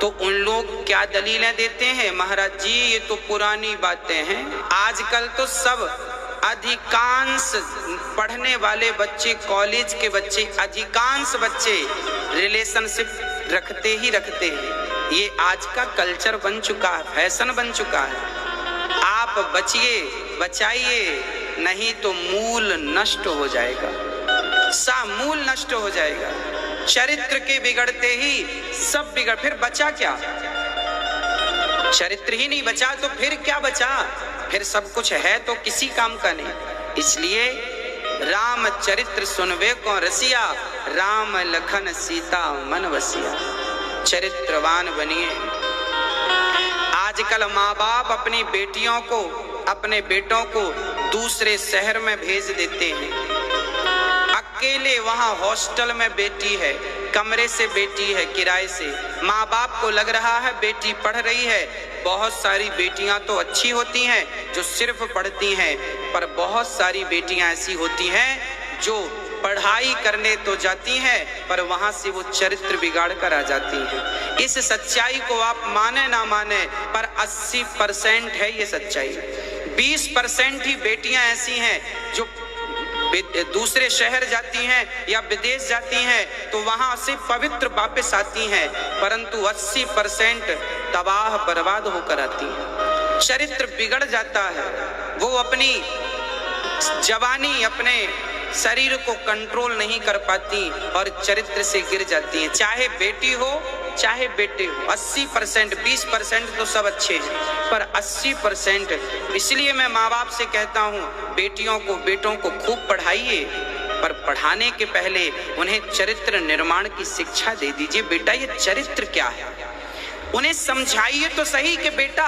तो उन लोग क्या दलीलें देते हैं, महाराज जी ये तो पुरानी बातें हैं। आजकल तो सब अधिकांश पढ़ने वाले बच्चे, कॉलेज के बच्चे, अधिकांश बच्चे रिलेशनशिप रखते ही रखते हैं। ये आज का कल्चर बन चुका है, फैशन बन चुका है। आप बचिए, बचाइए, नहीं तो मूल नष्ट हो जाएगा, मूल नष्ट हो जाएगा। चरित्र के बिगड़ते ही सब बिगड़, फिर बचा क्या? चरित्र ही नहीं बचा तो फिर क्या बचा? फिर सब कुछ है तो किसी काम का नहीं। इसलिए राम चरित्र सुनवे को रसिया, राम लखन सीता मन वसिया। चरित्रवान बनिए। आजकल माँ बाप अपनी बेटियों को, अपने बेटों को दूसरे शहर में भेज देते हैं। अकेले वहां हॉस्टल में बेटी है, कमरे से बेटी है, किराए से। माँ बाप को लग रहा है बेटी पढ़ रही है। बहुत सारी बेटियां तो अच्छी होती हैं जो सिर्फ पढ़ती हैं, पर बहुत सारी बेटियां ऐसी होती हैं जो पढ़ाई करने तो जाती हैं, पर वहां से वो चरित्र बिगाड़ कर आ जाती हैं। इस सच्चाई को आप माने ना माने, पर 80% है ये सच्चाई। 20% ही बेटियां ऐसी हैं जो दूसरे शहर जाती हैं या विदेश जाती हैं तो वहां से पवित्र वापस आती हैं, परंतु 80% तबाह बर्बाद होकर आती हैं। चरित्र बिगड़ जाता है। वो अपनी जवानी, अपने शरीर को कंट्रोल नहीं कर पाती और चरित्र से गिर जाती हैं। चाहे बेटी हो चाहे बेटे हो, 80%, 20% तो सब अच्छे हैं, पर 80%। इसलिए मैं माँ बाप से कहता हूँ बेटियों को, बेटों को खूब पढ़ाइए, पर पढ़ाने के पहले उन्हें चरित्र निर्माण की शिक्षा दे दीजिए। बेटा ये चरित्र क्या है, उन्हें समझाइए तो सही कि बेटा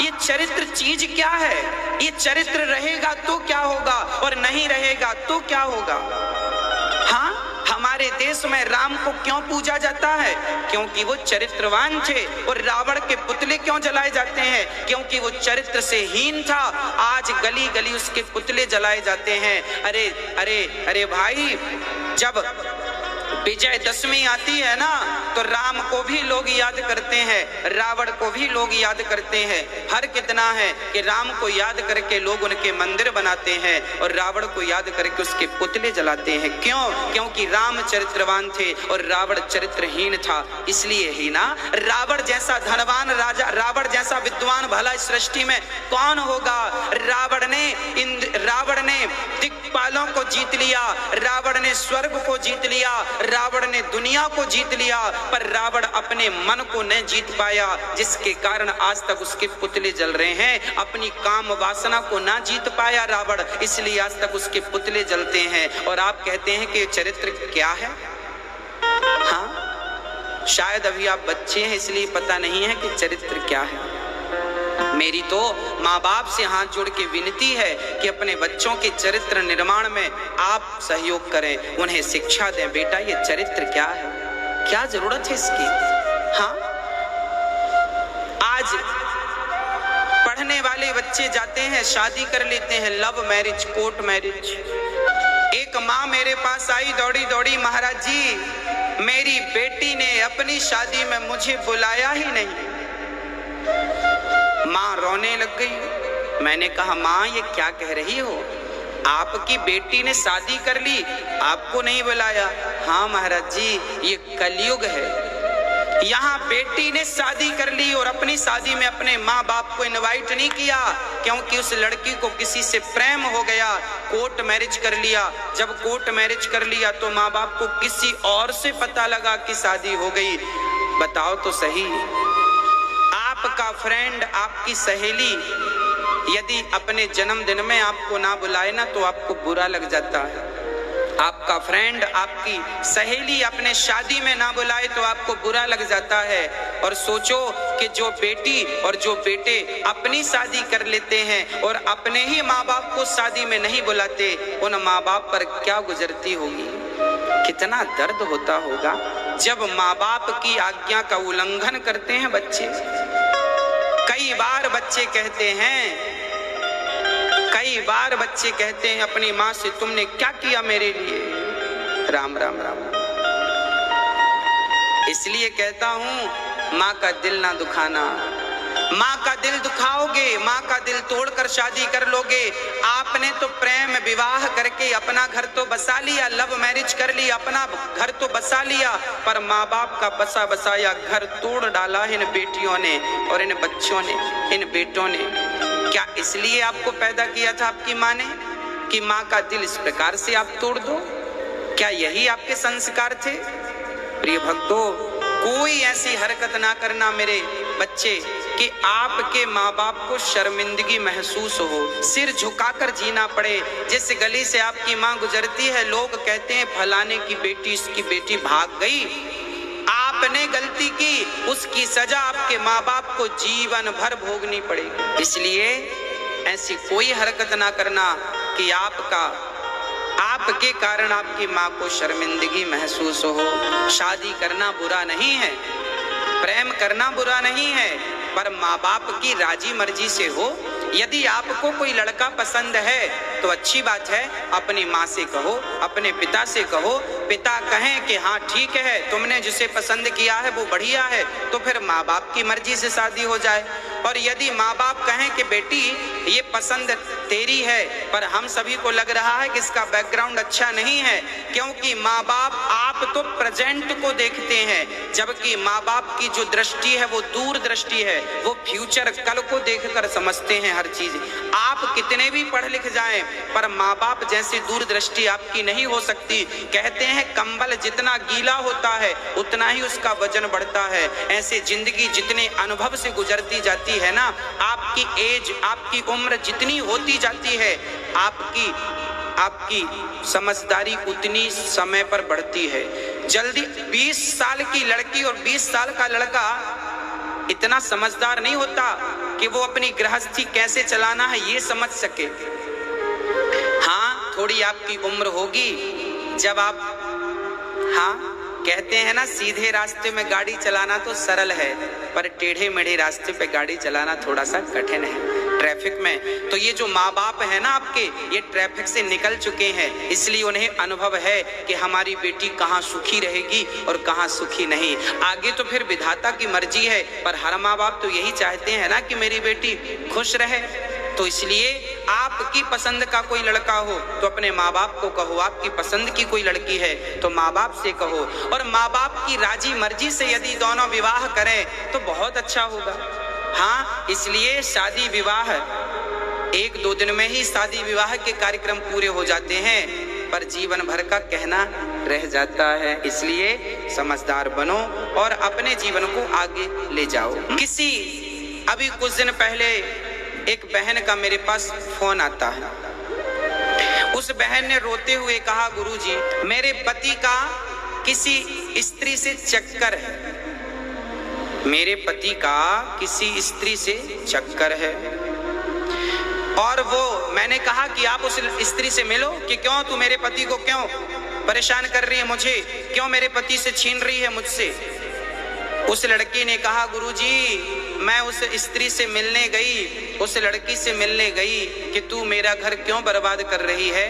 ये चरित्र चीज क्या है, ये चरित्र रहेगा तो क्या होगा और नहीं रहेगा तो क्या होगा। हाँ, हमारे देश में राम को क्यों पूजा जाता है? क्योंकि वो चरित्रवान थे। और रावण के पुतले क्यों जलाए जाते हैं? क्योंकि वो चरित्र से हीन था। आज गली गली उसके पुतले जलाए जाते हैं। अरे अरे अरे भाई, जब विजयदशमी आती है ना तो राम को भी लोग याद करते हैं, रावण को भी लोग याद करते हैं। फर्क कितना है कि राम को याद करके लोग उनके मंदिर बनाते हैं और रावण को याद करके उसके पुतले जलाते हैं। क्यों? क्योंकि राम चरित्रवान थे और रावण चरित्रहीन था। इसलिए ही ना, रावण जैसा धनवान राजा, रावण जैसा विद्वान भला इस सृष्टि में कौन होगा? रावण ने दिक्पालों को जीत लिया, रावण ने स्वर्ग को जीत लिया, रावण ने दुनिया को जीत लिया, पर रावण अपने मन को न जीत पाया, जिसके कारण आज तक उसके पुतले जल रहे हैं। अपनी काम वासना को ना जीत पाया रावण, इसलिए आज तक उसके पुतले जलते हैं। और आप कहते हैं कि चरित्र क्या है? हाँ, शायद अभी आप बच्चे हैं इसलिए पता नहीं है कि चरित्र क्या है। मेरी तो माँ बाप से हाथ जोड़ के विनती है कि अपने बच्चों के चरित्र निर्माण में आप सहयोग करें, उन्हें शिक्षा दें। बेटा ये चरित्र क्या है, क्या जरूरत है इसकी? हाँ, आज पढ़ने वाले बच्चे जाते हैं शादी कर लेते हैं, लव मैरिज, कोर्ट मैरिज। एक माँ मेरे पास आई दौड़ी दौड़ी, महाराज जी मेरी बेटी ने अपनी शादी में मुझे बुलाया ही नहीं। माँ रोने लग गई। मैंने कहा माँ ये क्या कह रही हो, आपकी बेटी ने शादी कर ली, आपको नहीं बुलाया? हाँ महाराज जी ये कलयुग है, यहाँ बेटी ने शादी कर ली और अपनी शादी में अपने माँ बाप को इनवाइट नहीं किया, क्योंकि उस लड़की को किसी से प्रेम हो गया, कोर्ट मैरिज कर लिया। जब कोर्ट मैरिज कर लिया तो माँ बाप को किसी और से पता लगा कि शादी हो गई। बताओ तो सही, आपका फ्रेंड, आपकी सहेली यदि अपने जन्मदिन में आपको ना बुलाए ना तो आपको बुरा लग जाता है। आपका फ्रेंड, आपकी सहेली अपने शादी में ना बुलाए तो आपको बुरा लग जाता है। और सोचो कि जो बेटी और जो बेटे अपनी शादी कर लेते हैं और अपने ही माँ बाप को शादी में नहीं बुलाते, उन माँ बाप पर क्या गुजरती होगी, कितना दर्द होता होगा जब माँ बाप की आज्ञा का उल्लंघन करते हैं बच्चे। कई बार बच्चे कहते हैं अपनी माँ से, तुमने क्या किया मेरे लिए? राम राम राम। इसलिए कहता हूं माँ का दिल ना दुखाना। माँ का दिल दुखाओगे, माँ का दिल तोड़कर शादी कर लोगे। आपने तो प्रेम विवाह करके अपना घर तो बसा लिया, लव मैरिज कर ली, अपना घर तो बसा लिया, पर माँ बाप का बसा बसाया घर तोड़ डाला इन बेटियों ने और इन बच्चों ने, इन बेटों ने। क्या इसलिए आपको पैदा किया था आपकी माँ ने कि माँ का दिल इस प्रकार से आप तोड़ दो? क्या यही आपके संस्कार थे? प्रिय भक्तों, कोई ऐसी हरकत ना करना मेरे बच्चे कि आपके माँ बाप को शर्मिंदगी महसूस हो, सिर झुकाकर जीना पड़े। जिस गली से आपकी माँ गुजरती है लोग कहते हैं फलाने की बेटी, इसकी बेटी भाग गई। आपने गलती की, उसकी सजा आपके माँ बाप को जीवन भर भोगनी पड़ेगी। इसलिए ऐसी कोई हरकत ना करना कि आपके कारण आपकी माँ को शर्मिंदगी महसूस हो। शादी करना बुरा नहीं है, प्रेम करना बुरा नहीं है, पर माँ बाप की राजी मर्जी से हो। यदि आपको कोई लड़का पसंद है तो अच्छी बात है, अपनी माँ से कहो, अपने पिता से कहो। पिता कहें कि हाँ ठीक है, तुमने जिसे पसंद किया है वो बढ़िया है, तो फिर माँ बाप की मर्जी से शादी हो जाए। और यदि माँ बाप कहें कि बेटी ये पसंद तेरी है, पर हम सभी को लग रहा है कि इसका बैकग्राउंड अच्छा नहीं है, क्योंकि माँ बाप आप तो प्रेजेंट को देखते हैं, जबकि माँ बाप की जो दृष्टि है वो दूर दृष्टि है, वो फ्यूचर, कल को देखकर समझते हैं हर चीज। आप कितने भी पढ़ लिख जाएं, पर माँ बाप जैसी दूरदृष्टि आपकी नहीं हो सकती। कहते हैं कंबल जितना गीला होता है उतना ही उसका वजन बढ़ता है। ऐसे जिंदगी जितने अनुभव से गुजरती जाती है ना, आपकी एज, आपकी उम्र जितनी होती जाती है, आपकी समझदारी उतनी समय पर बढ़ती है। जल्दी 20 साल की लड़की और 20 साल का लड़का इतना समझदार नहीं होता कि वो अपनी गृहस्थी कैसे चलाना है ये समझ सके। हाँ, थोड़ी आपकी उम्र होगी जब आप, हाँ कहते हैं ना सीधे रास्ते में गाड़ी चलाना तो सरल है, पर टेढ़े मेढ़े रास्ते पे गाड़ी चलाना थोड़ा सा कठिन है ट्रैफिक में। तो ये जो माँ बाप है ना आपके, ये ट्रैफिक से निकल चुके हैं, इसलिए उन्हें अनुभव है कि हमारी बेटी कहाँ सुखी रहेगी और कहाँ सुखी नहीं। आगे तो फिर विधाता की मर्जी है, पर हर माँ बाप तो यही चाहते हैं ना कि मेरी बेटी खुश रहे। तो इसलिए आपकी पसंद का कोई लड़का हो तो अपने माँ बाप को कहो, आपकी पसंद की कोई लड़की है तो माँ बाप से कहो, और माँ बाप की राजी मर्जी से यदि दोनों विवाह करें तो बहुत अच्छा होगा। हाँ, इसलिए शादी विवाह 1-2 दिन में ही शादी विवाह के कार्यक्रम पूरे हो जाते हैं। पर जीवन भर का कहना रह जाता है। इसलिए समझदार बनो और अपने जीवन को आगे ले जाओ। अभी कुछ दिन पहले एक बहन का मेरे पास फोन आता है। उस बहन ने रोते हुए कहा, गुरुजी मेरे पति का किसी स्त्री से चक्कर है, मेरे पति का किसी स्त्री से चक्कर है। और वो मैंने कहा कि आप उस स्त्री से मिलो, कि क्यों तू मेरे पति को क्यों परेशान कर रही है, मुझे क्यों मेरे पति से छीन रही है मुझसे। उस लड़की ने कहा, गुरुजी मैं उस स्त्री से मिलने गई, उस लड़की से मिलने गई कि तू मेरा घर क्यों बर्बाद कर रही है,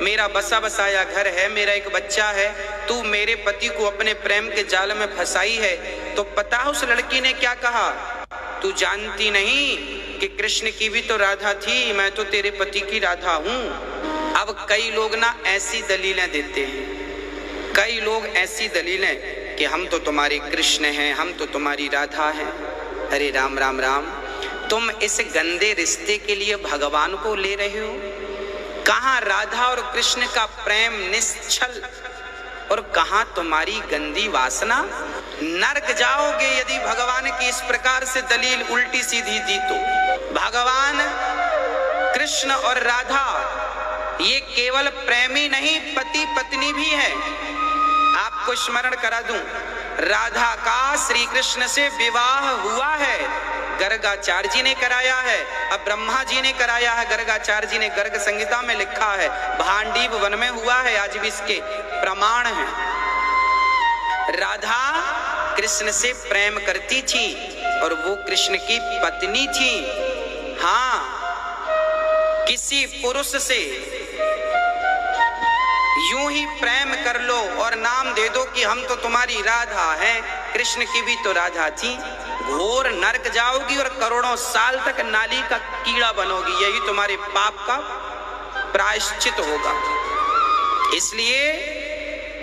मेरा बसा बसाया घर है, मेरा एक बच्चा है, तू मेरे पति को अपने प्रेम के जाल में फंसाई है। तो पता है उस लड़की ने क्या कहा, तू जानती नहीं कि कृष्ण की भी तो राधा थी, मैं तो तेरे पति की राधा हूं। अब कई लोग ना ऐसी दलीलें देते हैं, कई लोग ऐसी दलीलें कि हम तो तुम्हारे कृष्ण हैं, हम तो तुम्हारी राधा हैं। अरे राम राम राम, तुम इस गंदे रिश्ते के लिए भगवान को ले रहे हो। कहाँ राधा और कृष्ण का प्रेम निश्चल और कहाँ तुम्हारी गंदी वासना। नरक जाओगे यदि भगवान की इस प्रकार से दलील उल्टी सीधी दी तो। भगवान कृष्ण और राधा ये केवल प्रेमी नहीं, पति पत्नी भी है। आपको स्मरण करा दूं, राधा का श्री कृष्ण से विवाह हुआ है, गर्गाचार्य जी ने कराया है, अब ब्रह्मा जी ने कराया है, गर्गाचार्य जी ने गर्ग संहिता में लिखा है, भांडीव वन में हुआ है, आज भी इसके प्रमाण हैं। राधा कृष्ण से प्रेम करती थी और वो कृष्ण की पत्नी थी। हाँ, किसी पुरुष से यूं ही प्रेम कर लो और नाम दे दो कि हम तो तुम्हारी राधा हैं, कृष्ण की भी तो राधा थी, घोर नरक जाओगी और करोड़ों साल तक नाली का कीड़ा बनोगी। यही तुम्हारे पाप का प्रायश्चित होगा। इसलिए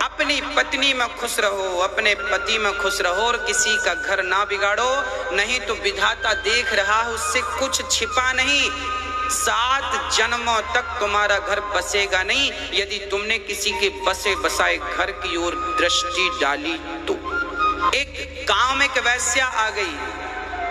अपनी पत्नी में खुश रहो, अपने पति में खुश रहो और किसी का घर ना बिगाड़ो, नहीं तो विधाता देख रहा है, उससे कुछ छिपा नहीं। 7 जन्मों तक तुम्हारा घर बसेगा नहीं यदि तुमने किसी के बसे बसाए घर की ओर दृष्टि डाली तो। एक गांव में एक वैश्या आ गई,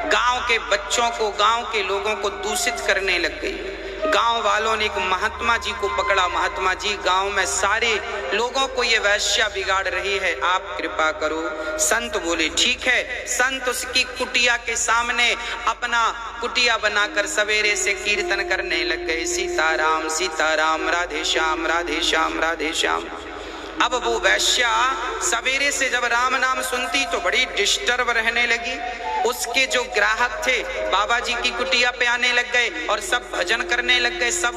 गांव के बच्चों को, गांव के लोगों को दूषित करने लग गई। गांव वालों ने एक महात्मा जी को पकड़ा, महात्मा जी गांव में सारे लोगों को ये वैश्या बिगाड़ रही है, आप कृपा करो। संत बोले ठीक है। संत उसकी कुटिया के सामने अपना कुटिया बनाकर सवेरे से कीर्तन करने लग गए, सीताराम सीताराम, राधे श्याम राधे श्याम राधे श्याम। अब वो वैश्या सवेरे से जब राम नाम सुनती तो बड़ी डिस्टर्ब रहने लगी। उसके जो ग्राहक थे बाबा जी की कुटिया पे आने लग गए और सब भजन करने लग गए, सब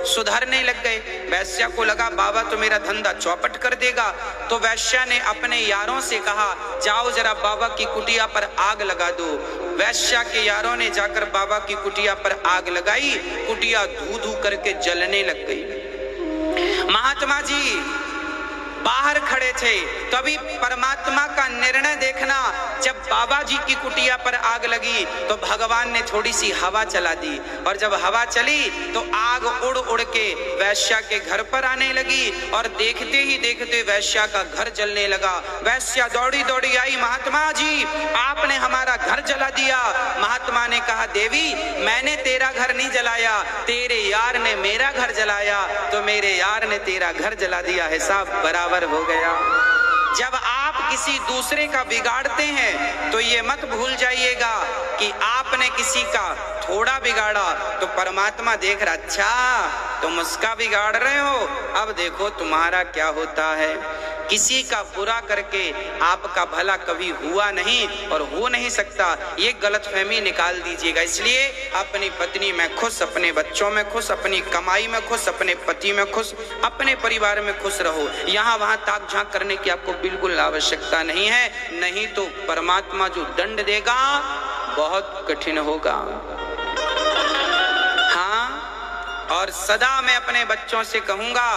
सुधरने लग गए। वैश्या को लगा बाबा तो मेरा धंधा चौपट कर देगा, तो वैश्या ने अपने यारों से कहा जाओ जरा बाबा की कुटिया पर आग लगा दो। वैश्या के यारों ने जाकर बाबा की कुटिया पर आग लगाई, कुटिया धू धू करके जलने लग गई। महात्मा जी बाहर खड़े थे, तभी परमात्मा का निर्णय देखना, जब बाबा जी की कुटिया पर आग लगी तो भगवान ने थोड़ी सी हवा चला दी और जब हवा चली तो आग उड़ उड़ के वैश्या के घर पर आने लगी और देखते ही देखते वैश्या का घर जलने लगा। वैश्या दौड़ी दौड़ी आई, महात्मा जी आपने हमारा घर जला दिया। महात्मा ने कहा देवी मैंने तेरा घर नहीं जलाया, तेरे यार ने मेरा घर जलाया, तो मेरे यार ने तेरा घर जला दिया, हिसाब बराबर हो गया। जब आप किसी दूसरे का बिगाड़ते हैं तो ये मत भूल जाइएगा कि आपने किसी का थोड़ा बिगाड़ा तो परमात्मा देख रहा, अच्छा तुम उसका बिगाड़ रहे हो, अब देखो तुम्हारा क्या होता है। किसी का बुरा करके आपका भला कभी हुआ नहीं और हो नहीं सकता, ये गलतफहमी निकाल दीजिएगा। इसलिए अपनी पत्नी में खुश, अपने बच्चों में खुश, अपनी कमाई में खुश, अपने पति में खुश, अपने परिवार में खुश रहो। यहाँ वहाँ ताक झांक करने की आपको बिल्कुल आवश्यकता नहीं है, नहीं तो परमात्मा जो दंड देगा बहुत कठिन होगा। हाँ, और सदा मैं अपने बच्चों से कहूंगा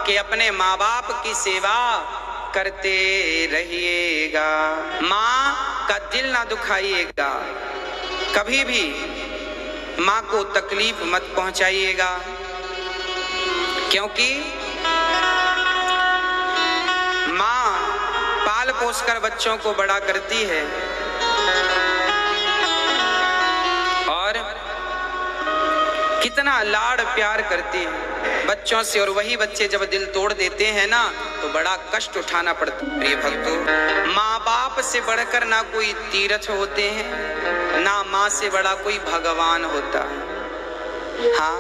कि अपने माँ बाप की सेवा करते रहिएगा, माँ का दिल ना दुखाइएगा, कभी भी माँ को तकलीफ मत पहुंचाइएगा, क्योंकि पोस कर बच्चों को बड़ा करती है और कितना लाड़ प्यार करती है बच्चों से। और वही बच्चे जब दिल तोड़ देते हैं ना तो बड़ा कष्ट उठाना पड़ता है। प्रिय भक्तों, माँ बाप से बढ़कर ना कोई तीर्थ होते हैं, ना माँ से बड़ा कोई भगवान होता है। हाँ,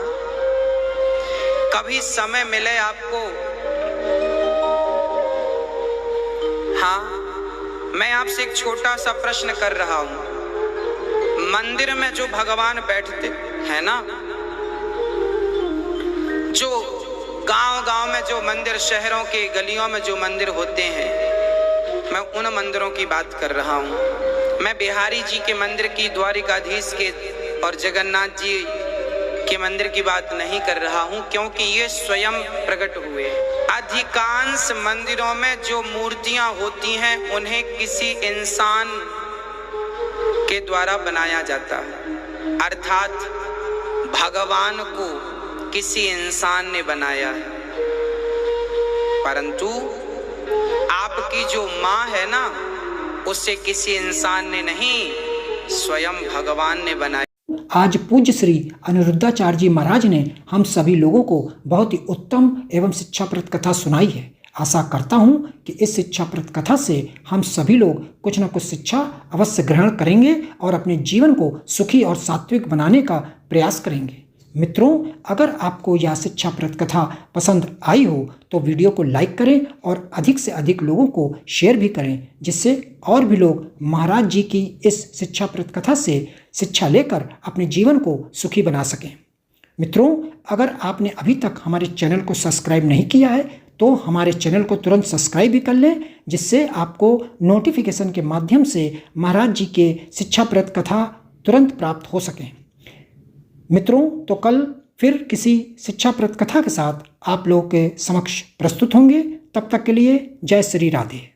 कभी समय मिले आपको, हाँ, मैं आपसे एक छोटा सा प्रश्न कर रहा हूं। मंदिर में जो भगवान बैठते हैं ना, जो गांव-गांव में जो मंदिर, शहरों के गलियों में जो मंदिर होते हैं, मैं उन मंदिरों की बात कर रहा हूं। मैं बिहारी जी के मंदिर की, द्वारिकाधीश के और जगन्नाथ जी के मंदिर की बात नहीं कर रहा हूं, क्योंकि ये स्वयं प्रकट हुए। अधिकांश मंदिरों में जो मूर्तियां होती हैं उन्हें किसी इंसान के द्वारा बनाया जाता है, अर्थात भगवान को किसी इंसान ने बनाया है। परंतु आपकी जो माँ है ना, उसे किसी इंसान ने नहीं, स्वयं भगवान ने बनाया। आज पूज्य श्री अनिरुद्धाचार्य जी महाराज ने हम सभी लोगों को बहुत ही उत्तम एवं शिक्षाप्रद कथा सुनाई है। आशा करता हूं कि इस शिक्षाप्रद कथा से हम सभी लोग कुछ न कुछ शिक्षा अवश्य ग्रहण करेंगे और अपने जीवन को सुखी और सात्विक बनाने का प्रयास करेंगे। मित्रों, अगर आपको यह शिक्षाप्रद कथा पसंद आई हो तो वीडियो को लाइक करें और अधिक से अधिक लोगों को शेयर भी करें, जिससे और भी लोग महाराज जी की इस शिक्षाप्रद कथा से शिक्षा लेकर अपने जीवन को सुखी बना सकें। मित्रों, अगर आपने अभी तक हमारे चैनल को सब्सक्राइब नहीं किया है तो हमारे चैनल को तुरंत सब्सक्राइब भी कर लें, जिससे आपको नोटिफिकेशन के माध्यम से महाराज जी के शिक्षाप्रद कथा तुरंत प्राप्त हो सकें। मित्रों, तो कल फिर किसी शिक्षाप्रद कथा के साथ आप लोगों के समक्ष प्रस्तुत होंगे। तब तक के लिए जय श्री राधे।